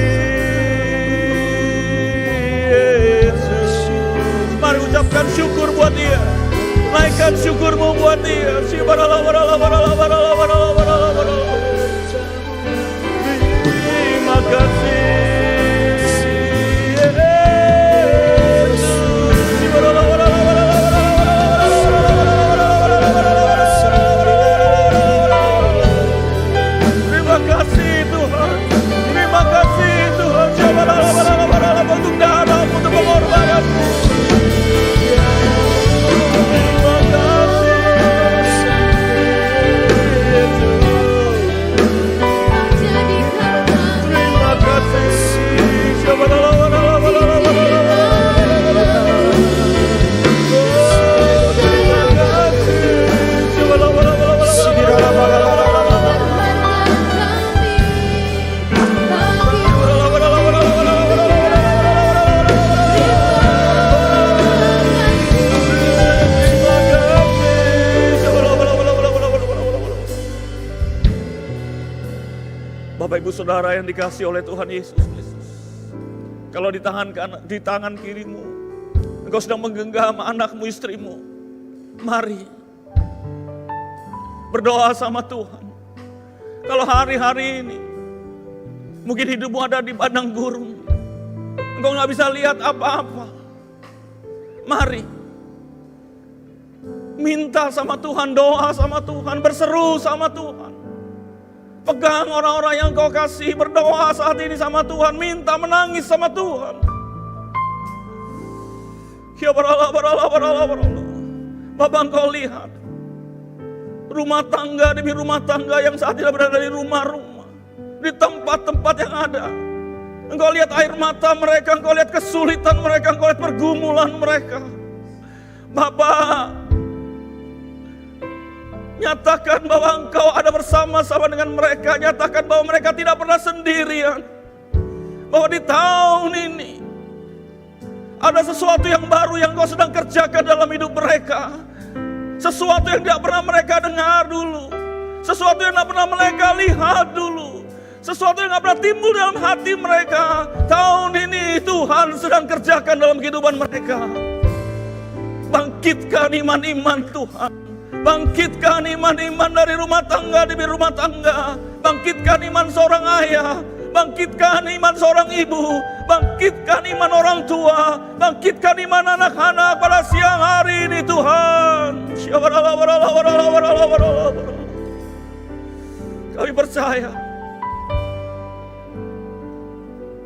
Yesus. Mari ucapkan syukur buat Dia, naikkan syukurmu buat Dia. Terima kasih untuk darahmu, untuk pengorbananmu. Terima kasih. Bapak Ibu Saudara yang dikasihi oleh Tuhan Yesus Kristus, kalau di tangan kirimu engkau sedang menggenggam anakmu, istrimu, mari berdoa sama Tuhan. Kalau hari-hari ini mungkin hidupmu ada di padang gurun, engkau gak bisa lihat apa-apa, mari minta sama Tuhan, doa sama Tuhan, berseru sama Tuhan. Pegang orang-orang yang kau kasih, berdoa saat ini sama Tuhan, minta, menangis sama Tuhan. Ya baralah. Bapak engkau lihat rumah tangga demi rumah tangga yang saat ini berada di rumah-rumah, di tempat-tempat yang ada. Engkau lihat air mata mereka, engkau lihat kesulitan mereka, engkau lihat pergumulan mereka. Bapak, nyatakan bahwa engkau ada bersama-sama dengan mereka. Nyatakan bahwa mereka tidak pernah sendirian. Bahwa di tahun ini ada sesuatu yang baru yang kau sedang kerjakan dalam hidup mereka. Sesuatu yang tidak pernah mereka dengar dulu. Sesuatu yang tidak pernah mereka lihat dulu. sesuatu yang gak pernah timbul dalam hati mereka. Tahun ini Tuhan sedang kerjakan dalam kehidupan mereka. Bangkitkan iman-iman Tuhan. Bangkitkan iman-iman dari rumah tangga demi rumah tangga. Bangkitkan iman seorang ayah. Bangkitkan iman seorang ibu. Bangkitkan iman orang tua. Bangkitkan iman anak-anak pada siang hari ini Tuhan. Kami percaya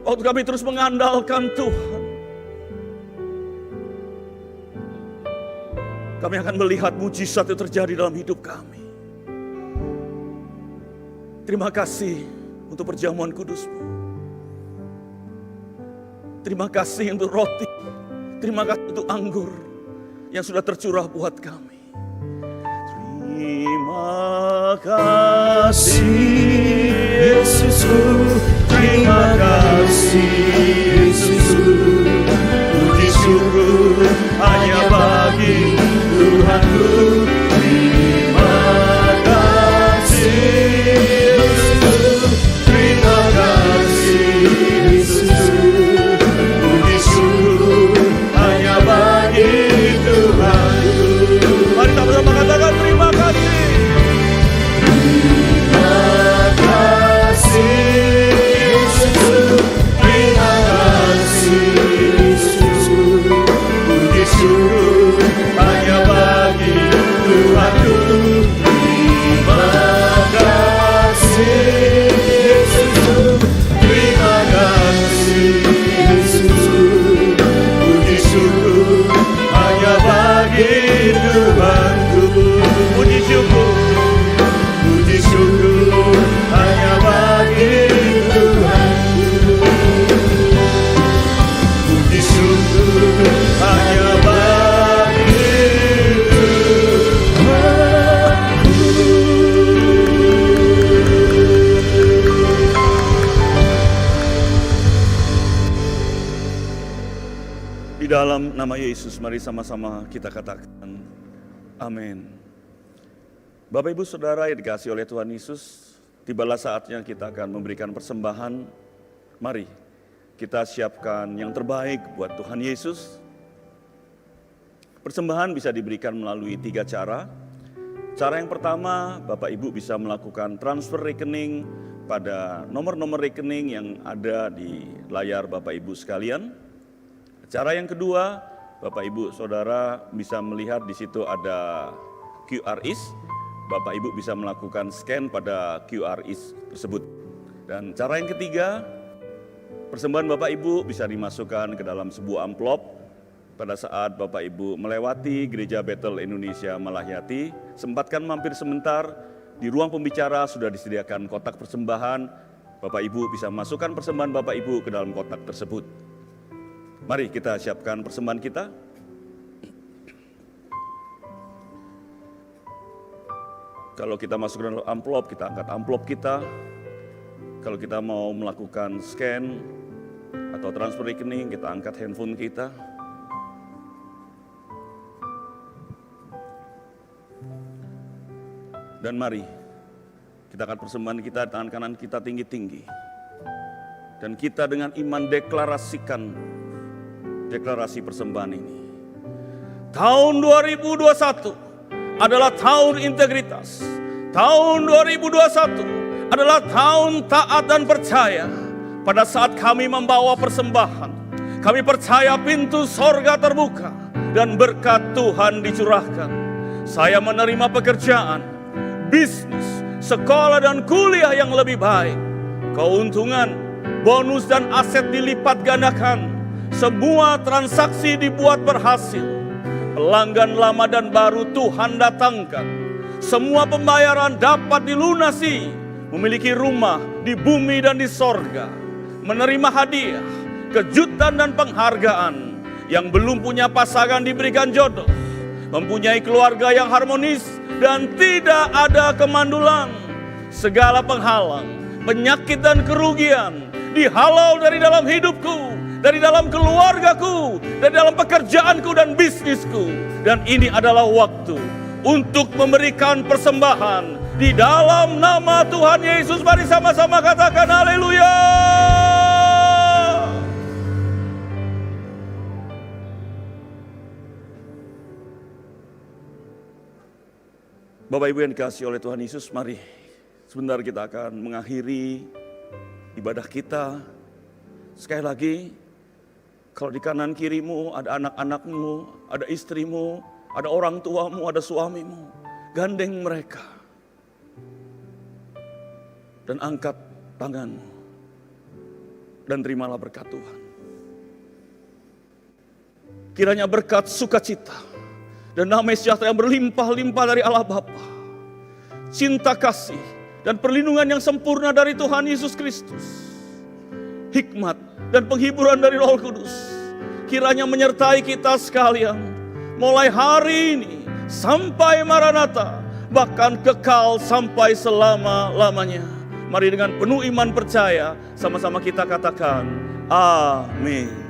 waktu kami terus mengandalkan Tuhan, kami akan melihat mujizat yang terjadi dalam hidup kami. Terima kasih untuk perjamuan kudus-Mu. Terima kasih untuk roti. Terima kasih untuk anggur yang sudah tercurah buat kami. Terima kasih Yesusku, terima kasih Yesusku. Puji syukur hanya bagi Tuhanku. Terima kasih Yesusku, terima kasih Yesusku. Puji syukur hanya bagi Tuhanku. Mari kita bersama katakan terima kasih. Dalam nama Yesus, mari sama-sama kita katakan amin. Bapak Ibu Saudara yang dikasihi oleh Tuhan Yesus, tibalah saatnya kita akan memberikan persembahan. Mari kita siapkan yang terbaik buat Tuhan Yesus. Persembahan bisa diberikan melalui 3 cara. Cara yang pertama, Bapak Ibu bisa melakukan transfer rekening pada nomor-nomor rekening yang ada di layar Bapak Ibu sekalian. Cara yang kedua, Bapak Ibu Saudara bisa melihat di situ ada QRIS. Bapak Ibu bisa melakukan scan pada QRIS tersebut. Dan cara yang ketiga, persembahan Bapak Ibu bisa dimasukkan ke dalam sebuah amplop. Pada saat Bapak Ibu melewati Gereja Bethel Indonesia Malahyati, sempatkan mampir sebentar, di ruang pembicara sudah disediakan kotak persembahan. Bapak Ibu bisa masukkan persembahan Bapak Ibu ke dalam kotak tersebut. Mari kita siapkan persembahan kita. Kalau kita masuk ke dalam amplop, kita angkat amplop kita. Kalau kita mau melakukan scan atau transfer rekening, kita angkat handphone kita. Dan mari kita angkat persembahan kita, tangan kanan kita tinggi-tinggi. Dan kita dengan iman deklarasikan deklarasi persembahan ini. Tahun 2021 adalah tahun integritas. Tahun 2021 adalah tahun taat dan percaya. Pada saat kami membawa persembahan, kami percaya pintu sorga terbuka dan berkat Tuhan dicurahkan. Saya menerima pekerjaan, bisnis, sekolah dan kuliah yang lebih baik. Keuntungan, bonus dan aset dilipat gandakan. Semua transaksi dibuat berhasil. Pelanggan lama dan baru Tuhan datangkan. Semua pembayaran dapat dilunasi. Memiliki rumah di bumi dan di sorga. Menerima hadiah, kejutan dan penghargaan. Yang belum punya pasangan diberikan jodoh. Mempunyai keluarga yang harmonis dan tidak ada kemandulan. Segala penghalang, penyakit dan kerugian dihalau dari dalam hidupku, dari dalam keluargaku, dari dalam pekerjaanku dan bisnisku. Dan ini adalah waktu untuk memberikan persembahan Di dalam nama Tuhan Yesus, mari sama-sama katakan haleluya. Bapak Ibu yang dikasihi oleh Tuhan Yesus, mari sebentar kita akan mengakhiri ibadah kita. Sekali lagi, kalau di kanan kirimu ada anak-anakmu, ada istrimu, ada orang tuamu, ada suamimu, gandeng mereka dan angkat tanganmu dan terimalah berkat Tuhan. Kiranya berkat sukacita dan damai sejahtera yang berlimpah-limpah dari Allah Bapa, cinta kasih dan perlindungan yang sempurna dari Tuhan Yesus Kristus, hikmat dan penghiburan dari Roh Kudus, kiranya menyertai kita sekalian mulai hari ini sampai Maranatha, bahkan kekal sampai selama-lamanya. Mari dengan penuh iman percaya sama-sama kita katakan amin.